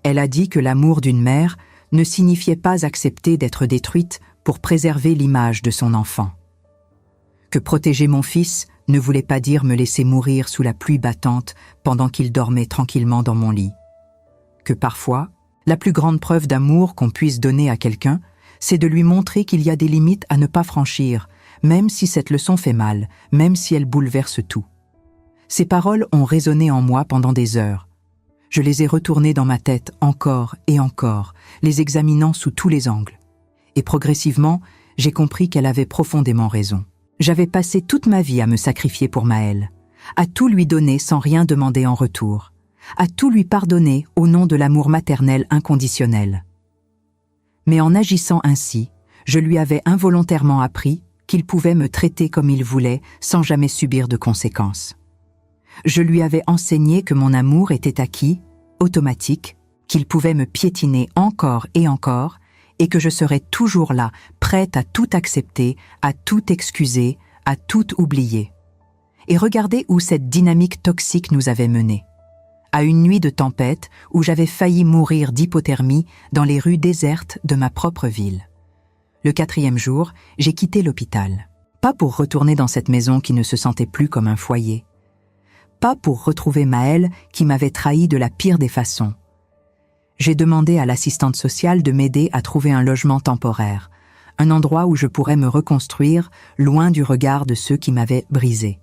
Elle a dit que l'amour d'une mère ne signifiait pas accepter d'être détruite pour préserver l'image de son enfant. Que protéger mon fils ne voulait pas dire me laisser mourir sous la pluie battante pendant qu'il dormait tranquillement dans mon lit. Que parfois, la plus grande preuve d'amour qu'on puisse donner à quelqu'un, c'est de lui montrer qu'il y a des limites à ne pas franchir, même si cette leçon fait mal, même si elle bouleverse tout. Ces paroles ont résonné en moi pendant des heures. Je les ai retournées dans ma tête encore et encore, les examinant sous tous les angles. Et progressivement, j'ai compris qu'elle avait profondément raison. J'avais passé toute ma vie à me sacrifier pour Maëlle, à tout lui donner sans rien demander en retour, à tout lui pardonner au nom de l'amour maternel inconditionnel. Mais en agissant ainsi, je lui avais involontairement appris qu'il pouvait me traiter comme il voulait sans jamais subir de conséquences. Je lui avais enseigné que mon amour était acquis, automatique, qu'il pouvait me piétiner encore et encore, et que je serais toujours là, prête à tout accepter, à tout excuser, à tout oublier. Et regardez où cette dynamique toxique nous avait menés. À une nuit de tempête où j'avais failli mourir d'hypothermie dans les rues désertes de ma propre ville. Le 4e jour, j'ai quitté l'hôpital. Pas pour retourner dans cette maison qui ne se sentait plus comme un foyer. Pas pour retrouver Maëlle qui m'avait trahi de la pire des façons. J'ai demandé à l'assistante sociale de m'aider à trouver un logement temporaire, un endroit où je pourrais me reconstruire loin du regard de ceux qui m'avaient brisé.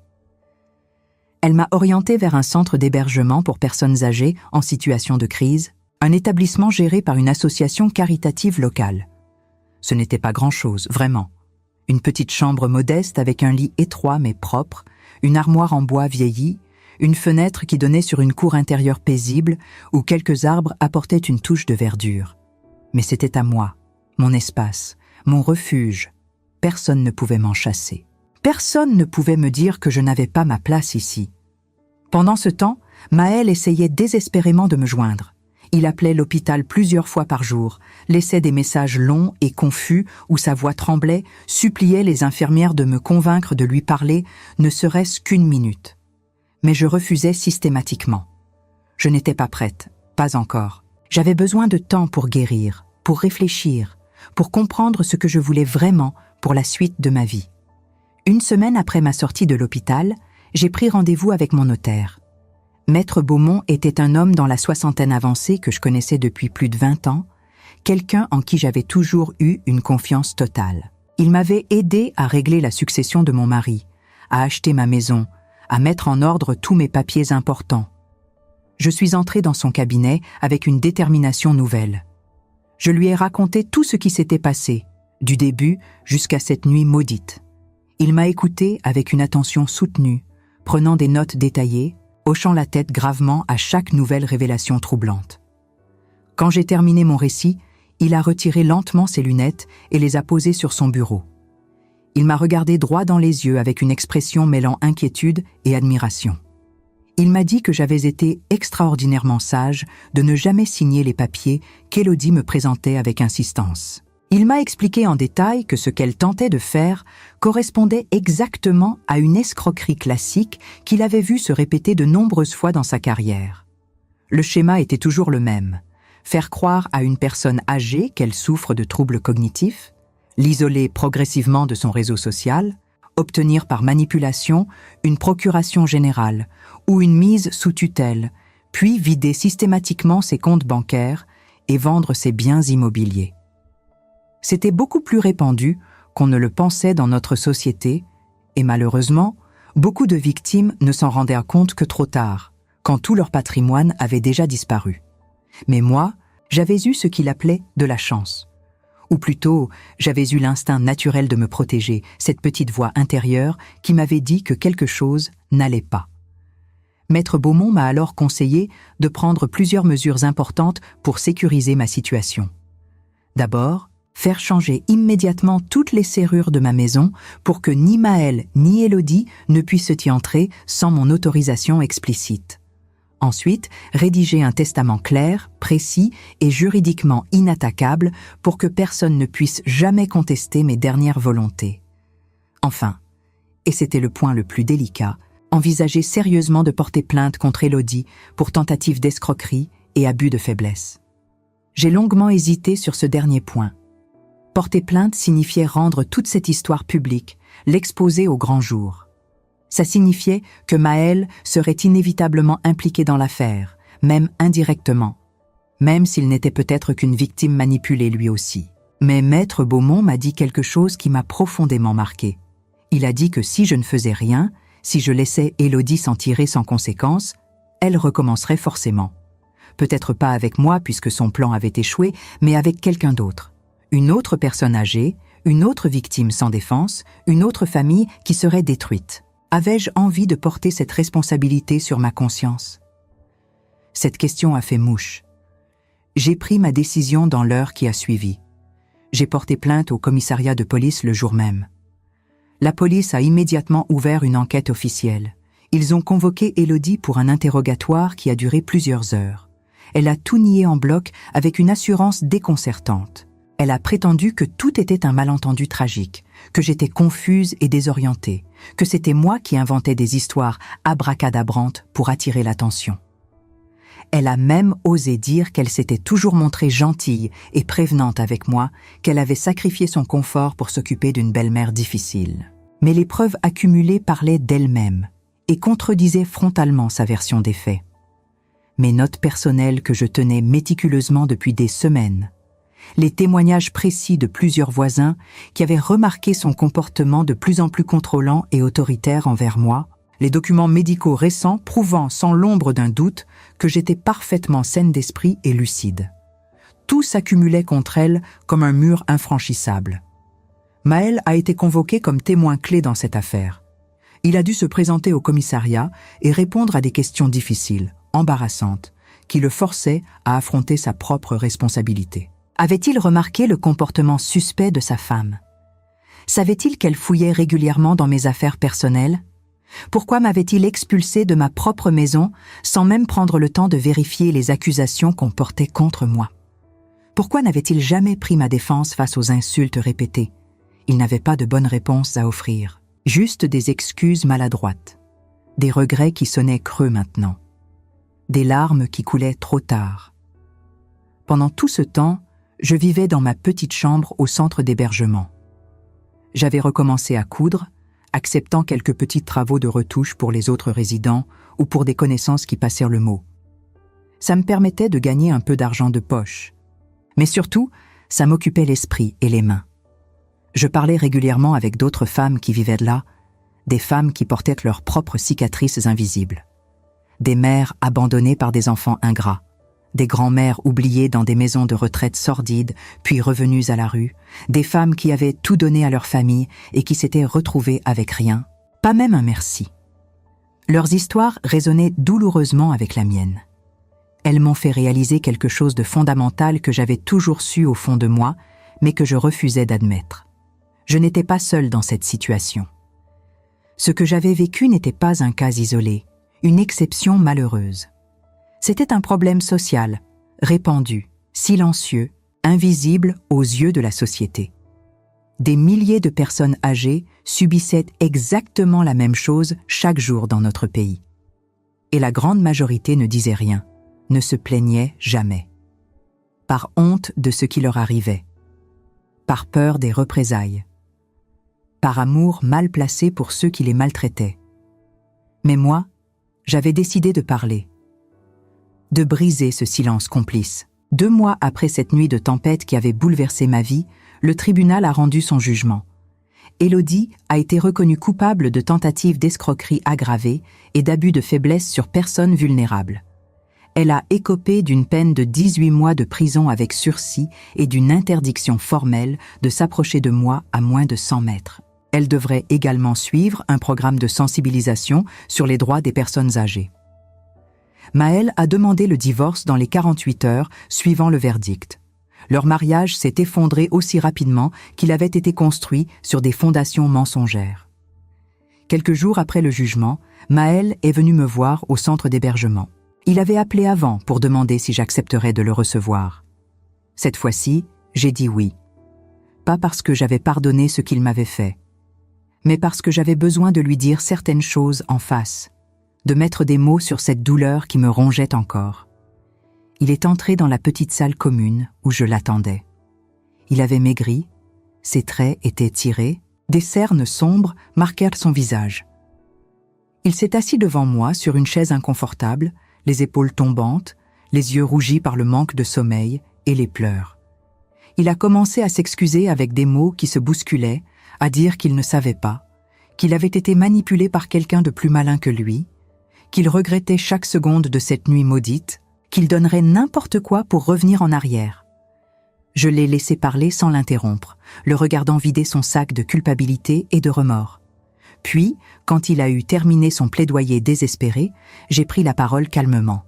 Elle m'a orientée vers un centre d'hébergement pour personnes âgées en situation de crise, un établissement géré par une association caritative locale. Ce n'était pas grand-chose, vraiment. Une petite chambre modeste avec un lit étroit mais propre, une armoire en bois vieillie, une fenêtre qui donnait sur une cour intérieure paisible où quelques arbres apportaient une touche de verdure. Mais c'était à moi, mon espace, mon refuge. Personne ne pouvait m'en chasser. Personne ne pouvait me dire que je n'avais pas ma place ici. Pendant ce temps, Maëlle essayait désespérément de me joindre. Il appelait l'hôpital plusieurs fois par jour, laissait des messages longs et confus où sa voix tremblait, suppliait les infirmières de me convaincre de lui parler, ne serait-ce qu'une minute. Mais je refusais systématiquement. Je n'étais pas prête, pas encore. J'avais besoin de temps pour guérir, pour réfléchir, pour comprendre ce que je voulais vraiment pour la suite de ma vie. Une semaine après ma sortie de l'hôpital, j'ai pris rendez-vous avec mon notaire. Maître Beaumont était un homme dans la soixantaine avancée que je connaissais depuis plus de 20 ans, quelqu'un en qui j'avais toujours eu une confiance totale. Il m'avait aidé à régler la succession de mon mari, à acheter ma maison, à mettre en ordre tous mes papiers importants. Je suis entrée dans son cabinet avec une détermination nouvelle. Je lui ai raconté tout ce qui s'était passé, du début jusqu'à cette nuit maudite. Il m'a écoutée avec une attention soutenue, prenant des notes détaillées, hochant la tête gravement à chaque nouvelle révélation troublante. Quand j'ai terminé mon récit, il a retiré lentement ses lunettes et les a posées sur son bureau. Il m'a regardé droit dans les yeux avec une expression mêlant inquiétude et admiration. Il m'a dit que j'avais été extraordinairement sage de ne jamais signer les papiers qu'Élodie me présentait avec insistance. Il m'a expliqué en détail que ce qu'elle tentait de faire correspondait exactement à une escroquerie classique qu'il avait vue se répéter de nombreuses fois dans sa carrière. Le schéma était toujours le même. Faire croire à une personne âgée qu'elle souffre de troubles cognitifs, l'isoler progressivement de son réseau social, obtenir par manipulation une procuration générale ou une mise sous tutelle, puis vider systématiquement ses comptes bancaires et vendre ses biens immobiliers. C'était beaucoup plus répandu qu'on ne le pensait dans notre société et malheureusement, beaucoup de victimes ne s'en rendaient compte que trop tard, quand tout leur patrimoine avait déjà disparu. Mais moi, j'avais eu ce qu'il appelait de la chance. Ou plutôt, j'avais eu l'instinct naturel de me protéger, cette petite voix intérieure qui m'avait dit que quelque chose n'allait pas. Maître Beaumont m'a alors conseillé de prendre plusieurs mesures importantes pour sécuriser ma situation. D'abord, Faire changer immédiatement toutes les serrures de ma maison pour que ni Maël ni Élodie ne puissent y entrer sans mon autorisation explicite. Ensuite, rédiger un testament clair, précis et juridiquement inattaquable pour que personne ne puisse jamais contester mes dernières volontés. Enfin, et c'était le point le plus délicat, envisager sérieusement de porter plainte contre Élodie pour tentative d'escroquerie et abus de faiblesse. J'ai longuement hésité sur ce dernier point. Porter plainte signifiait rendre toute cette histoire publique, l'exposer au grand jour. Ça signifiait que Maël serait inévitablement impliqué dans l'affaire, même indirectement, même s'il n'était peut-être qu'une victime manipulée lui aussi. Mais Maître Beaumont m'a dit quelque chose qui m'a profondément marqué. Il a dit que si je ne faisais rien, si je laissais Élodie s'en tirer sans conséquence, elle recommencerait forcément. Peut-être pas avec moi puisque son plan avait échoué, mais avec quelqu'un d'autre. Une autre personne âgée, une autre victime sans défense, une autre famille qui serait détruite. Avais-je envie de porter cette responsabilité sur ma conscience? Cette question a fait mouche. J'ai pris ma décision dans l'heure qui a suivi. J'ai porté plainte au commissariat de police le jour même. La police a immédiatement ouvert une enquête officielle. Ils ont convoqué Élodie pour un interrogatoire qui a duré plusieurs heures. Elle a tout nié en bloc avec une assurance déconcertante. Elle a prétendu que tout était un malentendu tragique, que j'étais confuse et désorientée, que c'était moi qui inventais des histoires abracadabrantes pour attirer l'attention. Elle a même osé dire qu'elle s'était toujours montrée gentille et prévenante avec moi, qu'elle avait sacrifié son confort pour s'occuper d'une belle-mère difficile. Mais les preuves accumulées parlaient d'elle-même et contredisaient frontalement sa version des faits. Mes notes personnelles que je tenais méticuleusement depuis des semaines, les témoignages précis de plusieurs voisins qui avaient remarqué son comportement de plus en plus contrôlant et autoritaire envers moi, les documents médicaux récents prouvant sans l'ombre d'un doute que j'étais parfaitement saine d'esprit et lucide. Tout s'accumulait contre elle comme un mur infranchissable. Maël a été convoqué comme témoin clé dans cette affaire. Il a dû se présenter au commissariat et répondre à des questions difficiles, embarrassantes, qui le forçaient à affronter sa propre responsabilité. Avait-il remarqué le comportement suspect de sa femme? Savait-il qu'elle fouillait régulièrement dans mes affaires personnelles? Pourquoi m'avait-il expulsé de ma propre maison sans même prendre le temps de vérifier les accusations qu'on portait contre moi? Pourquoi n'avait-il jamais pris ma défense face aux insultes répétées? Il n'avait pas de bonnes réponses à offrir, juste des excuses maladroites, des regrets qui sonnaient creux maintenant, des larmes qui coulaient trop tard. Pendant tout ce temps, je vivais dans ma petite chambre au centre d'hébergement. J'avais recommencé à coudre, acceptant quelques petits travaux de retouche pour les autres résidents ou pour des connaissances qui passèrent le mot. Ça me permettait de gagner un peu d'argent de poche. Mais surtout, ça m'occupait l'esprit et les mains. Je parlais régulièrement avec d'autres femmes qui vivaient là, des femmes qui portaient leurs propres cicatrices invisibles. Des mères abandonnées par des enfants ingrats, des grands-mères oubliées dans des maisons de retraite sordides, puis revenues à la rue, des femmes qui avaient tout donné à leur famille et qui s'étaient retrouvées avec rien, pas même un merci. Leurs histoires résonnaient douloureusement avec la mienne. Elles m'ont fait réaliser quelque chose de fondamental que j'avais toujours su au fond de moi, mais que je refusais d'admettre. Je n'étais pas seule dans cette situation. Ce que j'avais vécu n'était pas un cas isolé, une exception malheureuse. C'était un problème social, répandu, silencieux, invisible aux yeux de la société. Des milliers de personnes âgées subissaient exactement la même chose chaque jour dans notre pays. Et la grande majorité ne disait rien, ne se plaignait jamais. Par honte de ce qui leur arrivait, par peur des représailles, par amour mal placé pour ceux qui les maltraitaient. Mais moi, j'avais décidé de parler, de briser ce silence complice. 2 mois après cette nuit de tempête qui avait bouleversé ma vie, le tribunal a rendu son jugement. Élodie a été reconnue coupable de tentative d'escroquerie aggravée et d'abus de faiblesse sur personne vulnérable. Elle a écopé d'une peine de 18 mois de prison avec sursis et d'une interdiction formelle de s'approcher de moi à moins de 100 mètres. Elle devrait également suivre un programme de sensibilisation sur les droits des personnes âgées. Maël a demandé le divorce dans les 48 heures suivant le verdict. Leur mariage s'est effondré aussi rapidement qu'il avait été construit sur des fondations mensongères. Quelques jours après le jugement, Maël est venu me voir au centre d'hébergement. Il avait appelé avant pour demander si j'accepterais de le recevoir. Cette fois-ci, j'ai dit oui. Pas parce que j'avais pardonné ce qu'il m'avait fait, mais parce que j'avais besoin de lui dire certaines choses en face, de mettre des mots sur cette douleur qui me rongeait encore. Il est entré dans la petite salle commune où je l'attendais. Il avait maigri, ses traits étaient tirés, des cernes sombres marquèrent son visage. Il s'est assis devant moi sur une chaise inconfortable, les épaules tombantes, les yeux rougis par le manque de sommeil et les pleurs. Il a commencé à s'excuser avec des mots qui se bousculaient, à dire qu'il ne savait pas, qu'il avait été manipulé par quelqu'un de plus malin que lui, qu'il regrettait chaque seconde de cette nuit maudite, qu'il donnerait n'importe quoi pour revenir en arrière. Je l'ai laissé parler sans l'interrompre, le regardant vider son sac de culpabilité et de remords. Puis, quand il a eu terminé son plaidoyer désespéré, j'ai pris la parole calmement.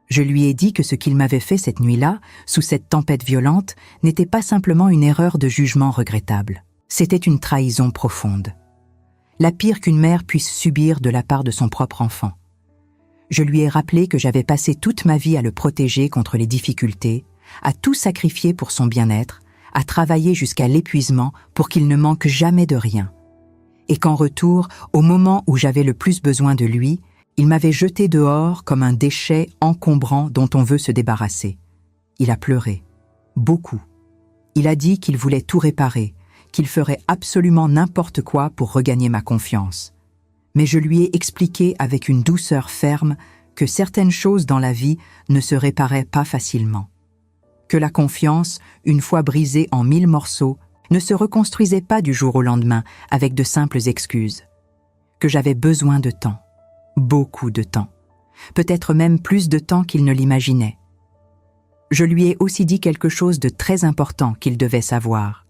Je lui ai dit que ce qu'il m'avait fait cette nuit-là, sous cette tempête violente, n'était pas simplement une erreur de jugement regrettable. C'était une trahison profonde. La pire qu'une mère puisse subir de la part de son propre enfant. Je lui ai rappelé que j'avais passé toute ma vie à le protéger contre les difficultés, à tout sacrifier pour son bien-être, à travailler jusqu'à l'épuisement pour qu'il ne manque jamais de rien. Et qu'en retour, au moment où j'avais le plus besoin de lui, il m'avait jeté dehors comme un déchet encombrant dont on veut se débarrasser. Il a pleuré. Beaucoup. Il a dit qu'il voulait tout réparer, qu'il ferait absolument n'importe quoi pour regagner ma confiance. Mais je lui ai expliqué avec une douceur ferme que certaines choses dans la vie ne se réparaient pas facilement. Que la confiance, une fois brisée en 1000 morceaux, ne se reconstruisait pas du jour au lendemain avec de simples excuses. Que j'avais besoin de temps. Beaucoup de temps. Peut-être même plus de temps qu'il ne l'imaginait. Je lui ai aussi dit quelque chose de très important qu'il devait savoir.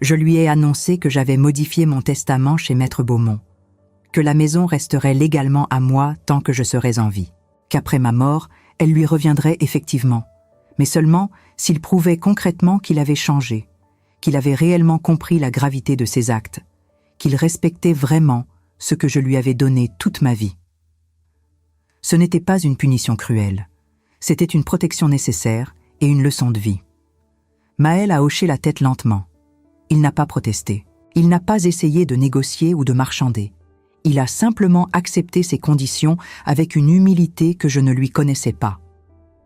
Je lui ai annoncé que j'avais modifié mon testament chez Maître Beaumont, que la maison resterait légalement à moi tant que je serais en vie, qu'après ma mort, elle lui reviendrait effectivement, mais seulement s'il prouvait concrètement qu'il avait changé, qu'il avait réellement compris la gravité de ses actes, qu'il respectait vraiment ce que je lui avais donné toute ma vie. Ce n'était pas une punition cruelle, c'était une protection nécessaire et une leçon de vie. Maël a hoché la tête lentement. Il n'a pas protesté, il n'a pas essayé de négocier ou de marchander. Il a simplement accepté ses conditions avec une humilité que je ne lui connaissais pas.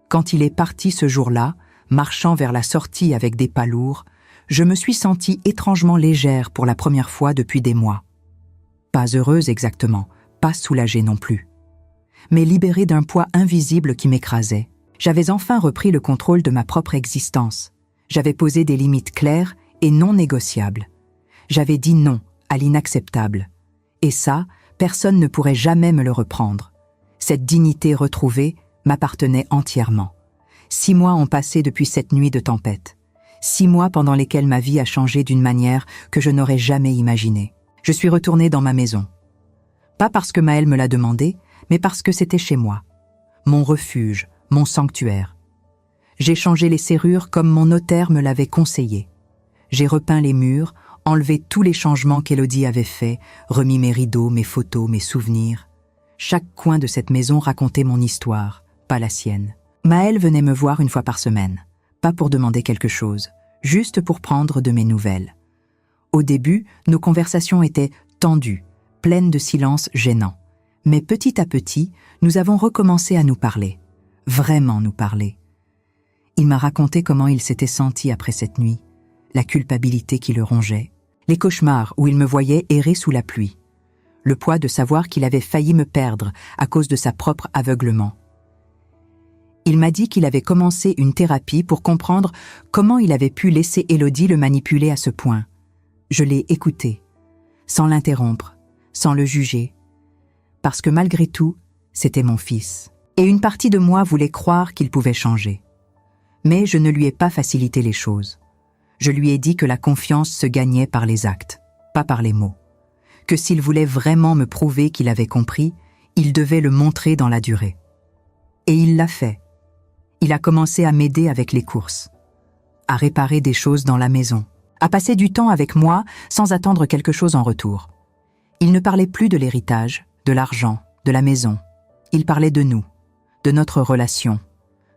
Quand il est parti ce jour-là, marchant vers la sortie avec des pas lourds, je me suis sentie étrangement légère pour la première fois depuis des mois. Pas heureuse exactement, pas soulagée non plus. Mais libérée d'un poids invisible qui m'écrasait. J'avais enfin repris le contrôle de ma propre existence. J'avais posé des limites claires et non négociables. J'avais dit non à l'inacceptable. Et ça, personne ne pourrait jamais me le reprendre. Cette dignité retrouvée m'appartenait entièrement. 6 mois ont passé depuis cette nuit de tempête. 6 mois pendant lesquels ma vie a changé d'une manière que je n'aurais jamais imaginée. Je suis retournée dans ma maison. Pas parce que Maël me l'a demandé, mais parce que c'était chez moi. Mon refuge, mon sanctuaire. J'ai changé les serrures comme mon notaire me l'avait conseillé. J'ai repeint les murs, enlevé tous les changements qu'Élodie avait faits, remis mes rideaux, mes photos, mes souvenirs. Chaque coin de cette maison racontait mon histoire, pas la sienne. Maël venait me voir une fois par semaine, pas pour demander quelque chose, juste pour prendre de mes nouvelles. Au début, nos conversations étaient tendues, pleines de silence gênant. Mais petit à petit, nous avons recommencé à nous parler, vraiment nous parler. Il m'a raconté comment il s'était senti après cette nuit, la culpabilité qui le rongeait, les cauchemars où il me voyait errer sous la pluie, le poids de savoir qu'il avait failli me perdre à cause de sa propre aveuglement. Il m'a dit qu'il avait commencé une thérapie pour comprendre comment il avait pu laisser Élodie le manipuler à ce point. Je l'ai écouté, sans l'interrompre, sans le juger, parce que malgré tout, c'était mon fils. Et une partie de moi voulait croire qu'il pouvait changer. Mais je ne lui ai pas facilité les choses. Je lui ai dit que la confiance se gagnait par les actes, pas par les mots. Que s'il voulait vraiment me prouver qu'il avait compris, il devait le montrer dans la durée. Et il l'a fait. Il a commencé à m'aider avec les courses. à réparer des choses dans la maison, à passer du temps avec moi sans attendre quelque chose en retour. Il ne parlait plus de l'héritage, de l'argent, de la maison. Il parlait de nous, de notre relation,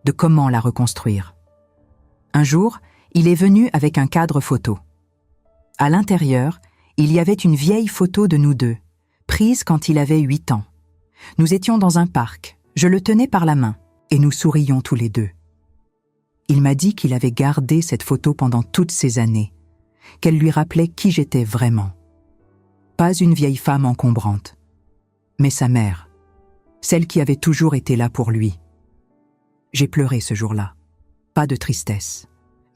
de comment la reconstruire. Un jour, il est venu avec un cadre photo. À l'intérieur, il y avait une vieille photo de nous deux, prise quand il avait 8 ans. Nous étions dans un parc, je le tenais par la main, et nous sourions tous les deux. Il m'a dit qu'il avait gardé cette photo pendant toutes ces années, qu'elle lui rappelait qui j'étais vraiment. Pas une vieille femme encombrante, mais sa mère, celle qui avait toujours été là pour lui. J'ai pleuré ce jour-là, pas de tristesse,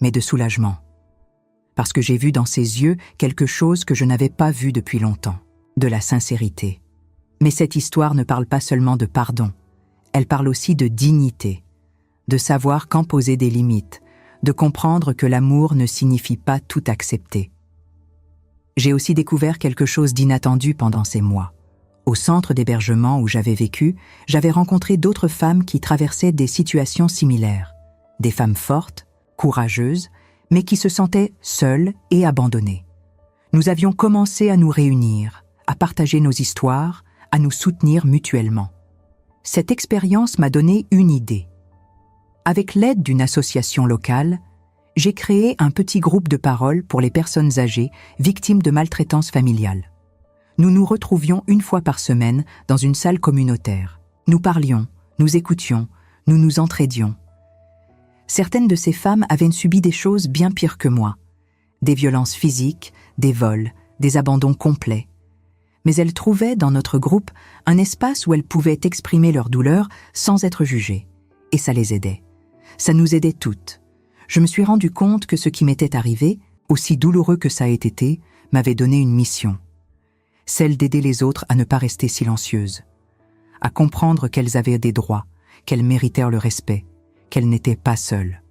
mais de soulagement, parce que j'ai vu dans ses yeux quelque chose que je n'avais pas vu depuis longtemps, de la sincérité. Mais cette histoire ne parle pas seulement de pardon, elle parle aussi de dignité, de savoir quand poser des limites, de comprendre que l'amour ne signifie pas tout accepter. J'ai aussi découvert quelque chose d'inattendu pendant ces mois. Au centre d'hébergement où j'avais vécu, j'avais rencontré d'autres femmes qui traversaient des situations similaires. Des femmes fortes, courageuses, mais qui se sentaient seules et abandonnées. Nous avions commencé à nous réunir, à partager nos histoires, à nous soutenir mutuellement. Cette expérience m'a donné une idée. Avec l'aide d'une association locale, j'ai créé un petit groupe de parole pour les personnes âgées victimes de maltraitance familiale. Nous nous retrouvions une fois par semaine dans une salle communautaire. Nous parlions, nous écoutions, nous nous entraidions. Certaines de ces femmes avaient subi des choses bien pires que moi. Des violences physiques, des vols, des abandons complets. Mais elles trouvaient dans notre groupe un espace où elles pouvaient exprimer leur douleur sans être jugées. Et ça les aidait. Ça nous aidait toutes. Je me suis rendu compte que ce qui m'était arrivé, aussi douloureux que ça ait été, m'avait donné une mission. Celle d'aider les autres à ne pas rester silencieuses, à comprendre qu'elles avaient des droits, qu'elles méritaient le respect, qu'elles n'étaient pas seules.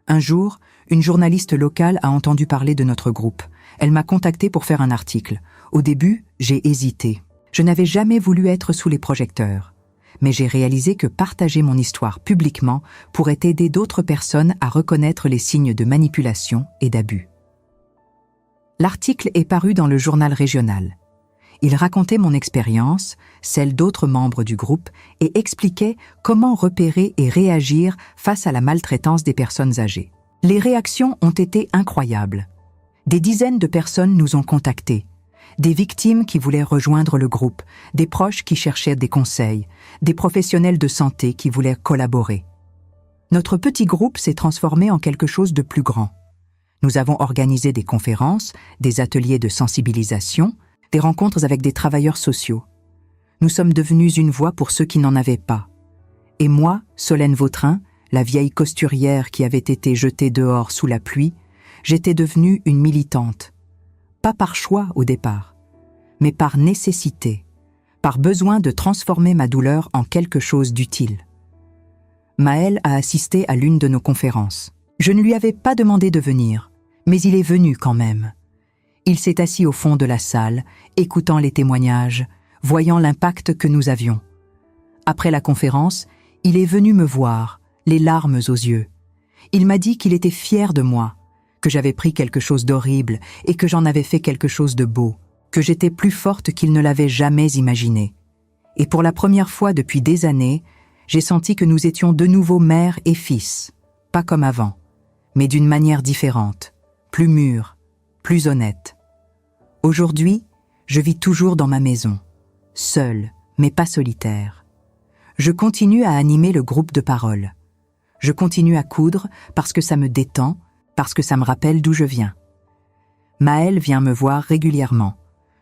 Un jour, une journaliste locale a entendu parler de notre groupe. Elle m'a contactée pour faire un article. Au début, j'ai hésité. Je n'avais jamais voulu être sous les projecteurs. Mais j'ai réalisé que partager mon histoire publiquement pourrait aider d'autres personnes à reconnaître les signes de manipulation et d'abus. L'article est paru dans le journal régional. Il racontait mon expérience, celle d'autres membres du groupe, et expliquait comment repérer et réagir face à la maltraitance des personnes âgées. Les réactions ont été incroyables. Des dizaines de personnes nous ont contactés. Des victimes qui voulaient rejoindre le groupe, des proches qui cherchaient des conseils, des professionnels de santé qui voulaient collaborer. Notre petit groupe s'est transformé en quelque chose de plus grand. Nous avons organisé des conférences, des ateliers de sensibilisation, des rencontres avec des travailleurs sociaux. Nous sommes devenus une voix pour ceux qui n'en avaient pas. Et moi, Solène Vautrin, la vieille costurière qui avait été jetée dehors sous la pluie, j'étais devenue une militante. Pas par choix au départ, mais par nécessité, par besoin de transformer ma douleur en quelque chose d'utile. Maël a assisté à l'une de nos conférences. Je ne lui avais pas demandé de venir, mais il est venu quand même. Il s'est assis au fond de la salle, écoutant les témoignages, voyant l'impact que nous avions. Après la conférence, il est venu me voir, les larmes aux yeux. Il m'a dit qu'il était fier de moi, que j'avais pris quelque chose d'horrible et que j'en avais fait quelque chose de beau, que j'étais plus forte qu'il ne l'avait jamais imaginé. Et pour la première fois depuis des années, j'ai senti que nous étions de nouveau mère et fils, pas comme avant, mais d'une manière différente, plus mûre, plus honnête. Aujourd'hui, je vis toujours dans ma maison, seule, mais pas solitaire. Je continue à animer le groupe de parole. Je continue à coudre parce que ça me détend, parce que ça me rappelle d'où je viens. Maël vient me voir régulièrement.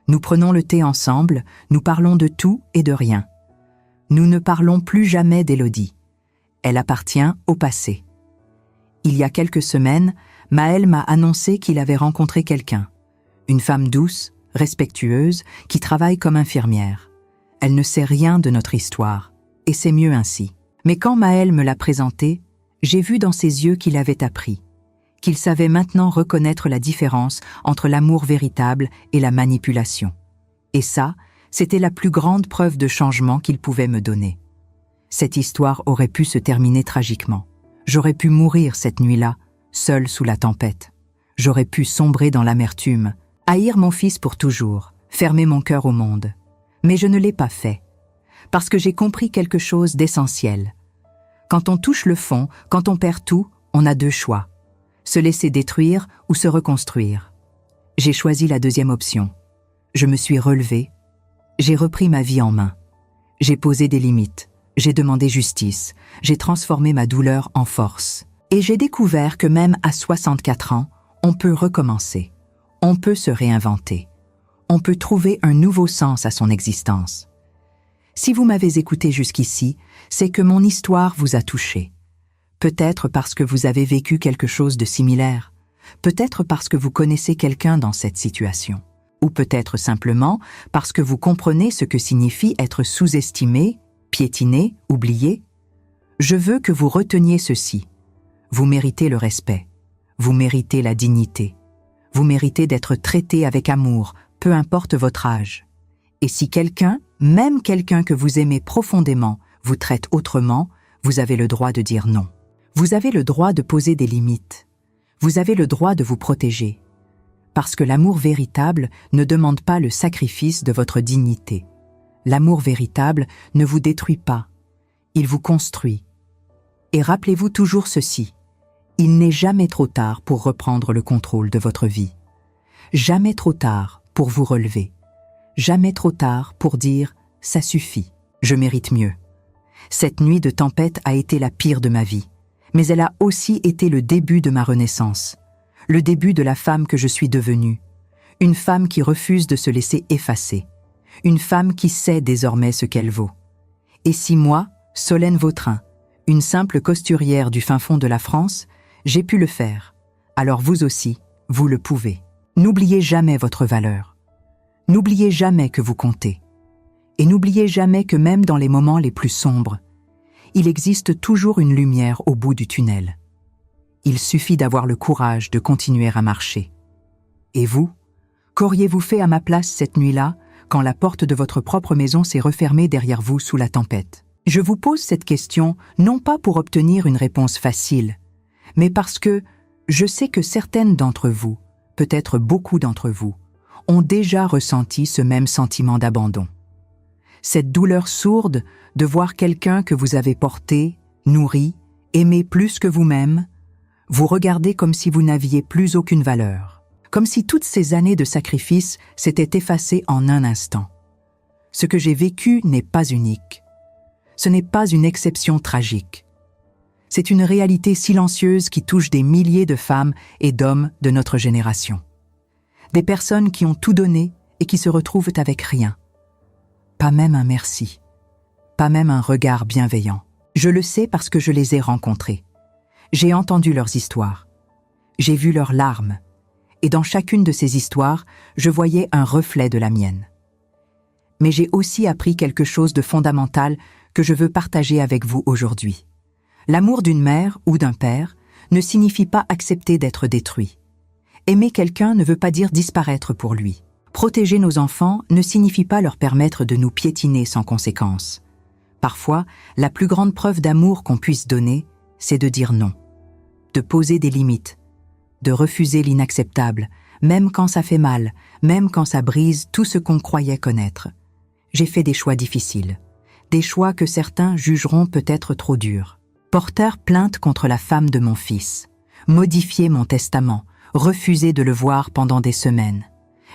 Nous prenons le thé ensemble, nous parlons de tout et de rien. Nous ne parlons plus jamais d'Élodie. Elle appartient au passé. Il y a quelques semaines, Maël m'a annoncé qu'il avait rencontré quelqu'un. Une femme douce, respectueuse, qui travaille comme infirmière. Elle ne sait rien de notre histoire, et c'est mieux ainsi. Mais quand Maël me l'a présenté, j'ai vu dans ses yeux qu'il avait appris, qu'il savait maintenant reconnaître la différence entre l'amour véritable et la manipulation. Et ça, c'était la plus grande preuve de changement qu'il pouvait me donner. Cette histoire aurait pu se terminer tragiquement. J'aurais pu mourir cette nuit-là, seule sous la tempête. J'aurais pu sombrer dans l'amertume, haïr mon fils pour toujours, fermer mon cœur au monde. Mais je ne l'ai pas fait, parce que j'ai compris quelque chose d'essentiel. Quand on touche le fond, quand on perd tout, on a deux choix. Se laisser détruire ou se reconstruire. J'ai choisi la deuxième option. Je me suis relevée, j'ai repris ma vie en main. J'ai posé des limites, j'ai demandé justice, j'ai transformé ma douleur en force. Et j'ai découvert que même à 64 ans, on peut recommencer, on peut se réinventer, on peut trouver un nouveau sens à son existence. Si vous m'avez écouté jusqu'ici, c'est que mon histoire vous a touché. Peut-être parce que vous avez vécu quelque chose de similaire, peut-être parce que vous connaissez quelqu'un dans cette situation, ou peut-être simplement parce que vous comprenez ce que signifie être sous-estimé, piétiné, oublié. Je veux que vous reteniez ceci. Vous méritez le respect, vous méritez la dignité, vous méritez d'être traité avec amour, peu importe votre âge. Et si quelqu'un, même quelqu'un que vous aimez profondément, vous traite autrement, vous avez le droit de dire non. Vous avez le droit de poser des limites. Vous avez le droit de vous protéger. Parce que l'amour véritable ne demande pas le sacrifice de votre dignité. L'amour véritable ne vous détruit pas, il vous construit. Et rappelez-vous toujours ceci, il n'est jamais trop tard pour reprendre le contrôle de votre vie. Jamais trop tard pour vous relever. Jamais trop tard pour dire « ça suffit, je mérite mieux ». Cette nuit de tempête a été la pire de ma vie, mais elle a aussi été le début de ma renaissance, le début de la femme que je suis devenue, une femme qui refuse de se laisser effacer, une femme qui sait désormais ce qu'elle vaut. Et si moi, Solène Vautrin, une simple costurière du fin fond de la France, j'ai pu le faire, alors vous aussi, vous le pouvez. N'oubliez jamais votre valeur. N'oubliez jamais que vous comptez. Et n'oubliez jamais que même dans les moments les plus sombres, il existe toujours une lumière au bout du tunnel. Il suffit d'avoir le courage de continuer à marcher. Et vous, qu'auriez-vous fait à ma place cette nuit-là, quand la porte de votre propre maison s'est refermée derrière vous sous la tempête? Je vous pose cette question non pas pour obtenir une réponse facile, mais parce que je sais que certaines d'entre vous, peut-être beaucoup d'entre vous, ont déjà ressenti ce même sentiment d'abandon. Cette douleur sourde de voir quelqu'un que vous avez porté, nourri, aimé plus que vous-même, vous regarder comme si vous n'aviez plus aucune valeur, comme si toutes ces années de sacrifice s'étaient effacées en un instant. Ce que j'ai vécu n'est pas unique. Ce n'est pas une exception tragique. C'est une réalité silencieuse qui touche des milliers de femmes et d'hommes de notre génération. Des personnes qui ont tout donné et qui se retrouvent avec rien. Pas même un merci. Pas même un regard bienveillant. Je le sais parce que je les ai rencontrés. J'ai entendu leurs histoires. J'ai vu leurs larmes. Et dans chacune de ces histoires, je voyais un reflet de la mienne. Mais j'ai aussi appris quelque chose de fondamental que je veux partager avec vous aujourd'hui. L'amour d'une mère ou d'un père ne signifie pas accepter d'être détruit. Aimer quelqu'un ne veut pas dire disparaître pour lui. Protéger nos enfants ne signifie pas leur permettre de nous piétiner sans conséquence. Parfois, la plus grande preuve d'amour qu'on puisse donner, c'est de dire non, de poser des limites, de refuser l'inacceptable, même quand ça fait mal, même quand ça brise tout ce qu'on croyait connaître. J'ai fait des choix difficiles, des choix que certains jugeront peut-être trop durs. Porter plainte contre la femme de mon fils, modifier mon testament, refuser de le voir pendant des semaines.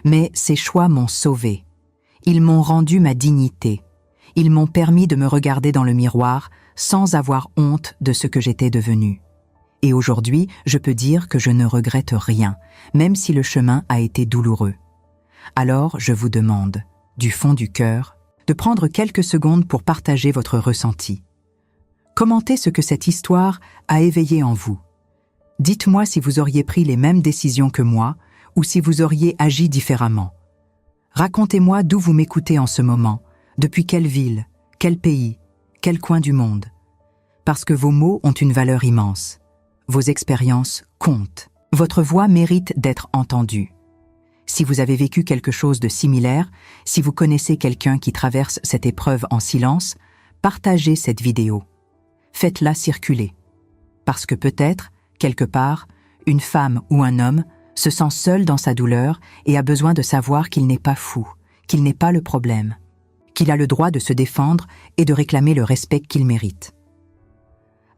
Mais ces choix m'ont sauvée. Ils m'ont rendu ma dignité. Ils m'ont permis de me regarder dans le miroir sans avoir honte de ce que j'étais devenue. Et aujourd'hui, je peux dire que je ne regrette rien, même si le chemin a été douloureux. Alors, je vous demande, du fond du cœur, de prendre quelques secondes pour partager votre ressenti. Commentez ce que cette histoire a éveillé en vous. Dites-moi si vous auriez pris les mêmes décisions que moi ou si vous auriez agi différemment. Racontez-moi d'où vous m'écoutez en ce moment, depuis quelle ville, quel pays, quel coin du monde. Parce que vos mots ont une valeur immense. Vos expériences comptent. Votre voix mérite d'être entendue. Si vous avez vécu quelque chose de similaire, si vous connaissez quelqu'un qui traverse cette épreuve en silence, partagez cette vidéo. Faites-la circuler. Parce que peut-être, quelque part, une femme ou un homme se sent seul dans sa douleur et a besoin de savoir qu'il n'est pas fou, qu'il n'est pas le problème, qu'il a le droit de se défendre et de réclamer le respect qu'il mérite.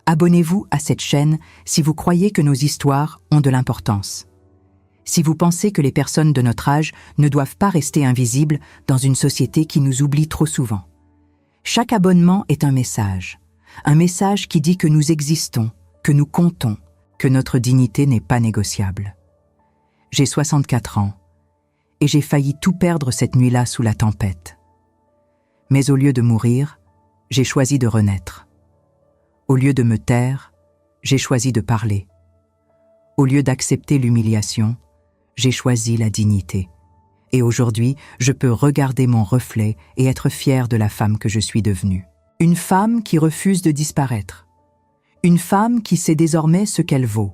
Abonnez-vous à cette chaîne si vous croyez que nos histoires ont de l'importance. Si vous pensez que les personnes de notre âge ne doivent pas rester invisibles dans une société qui nous oublie trop souvent. Chaque abonnement est un message qui dit que nous existons, que nous comptons, que notre dignité n'est pas négociable. J'ai 64 ans et j'ai failli tout perdre cette nuit-là sous la tempête. Mais au lieu de mourir, j'ai choisi de renaître. Au lieu de me taire, j'ai choisi de parler. Au lieu d'accepter l'humiliation, j'ai choisi la dignité. Et aujourd'hui, je peux regarder mon reflet et être fière de la femme que je suis devenue. Une femme qui refuse de disparaître. Une femme qui sait désormais ce qu'elle vaut.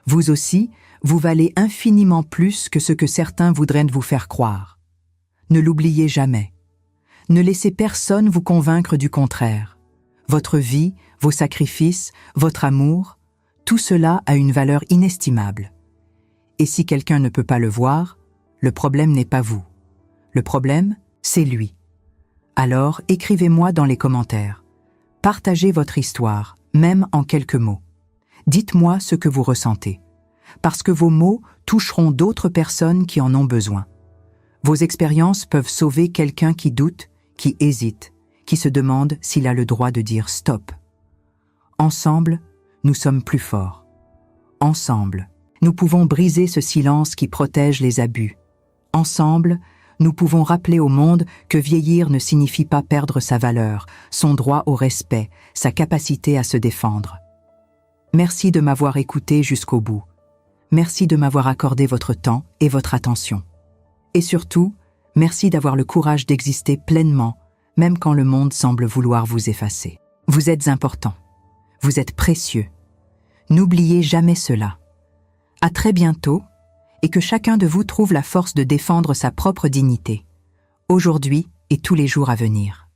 Vous aussi, vous valez infiniment plus que ce que certains voudraient vous faire croire. Ne l'oubliez jamais. Ne laissez personne vous convaincre du contraire. Votre vie, vos sacrifices, votre amour, tout cela a une valeur inestimable. Et si quelqu'un ne peut pas le voir, le problème n'est pas vous. Le problème, c'est lui. Alors, écrivez-moi dans les commentaires. Partagez votre histoire, même en quelques mots. Dites-moi ce que vous ressentez, parce que vos mots toucheront d'autres personnes qui en ont besoin. Vos expériences peuvent sauver quelqu'un qui doute, qui hésite, qui se demande s'il a le droit de dire stop. Ensemble, nous sommes plus forts. Ensemble, nous pouvons briser ce silence qui protège les abus. Ensemble, nous pouvons rappeler au monde que vieillir ne signifie pas perdre sa valeur, son droit au respect, sa capacité à se défendre. Merci de m'avoir écouté jusqu'au bout. Merci de m'avoir accordé votre temps et votre attention. Et surtout, merci d'avoir le courage d'exister pleinement, même quand le monde semble vouloir vous effacer. Vous êtes important. Vous êtes précieux. N'oubliez jamais cela. À très bientôt, et que chacun de vous trouve la force de défendre sa propre dignité, aujourd'hui et tous les jours à venir.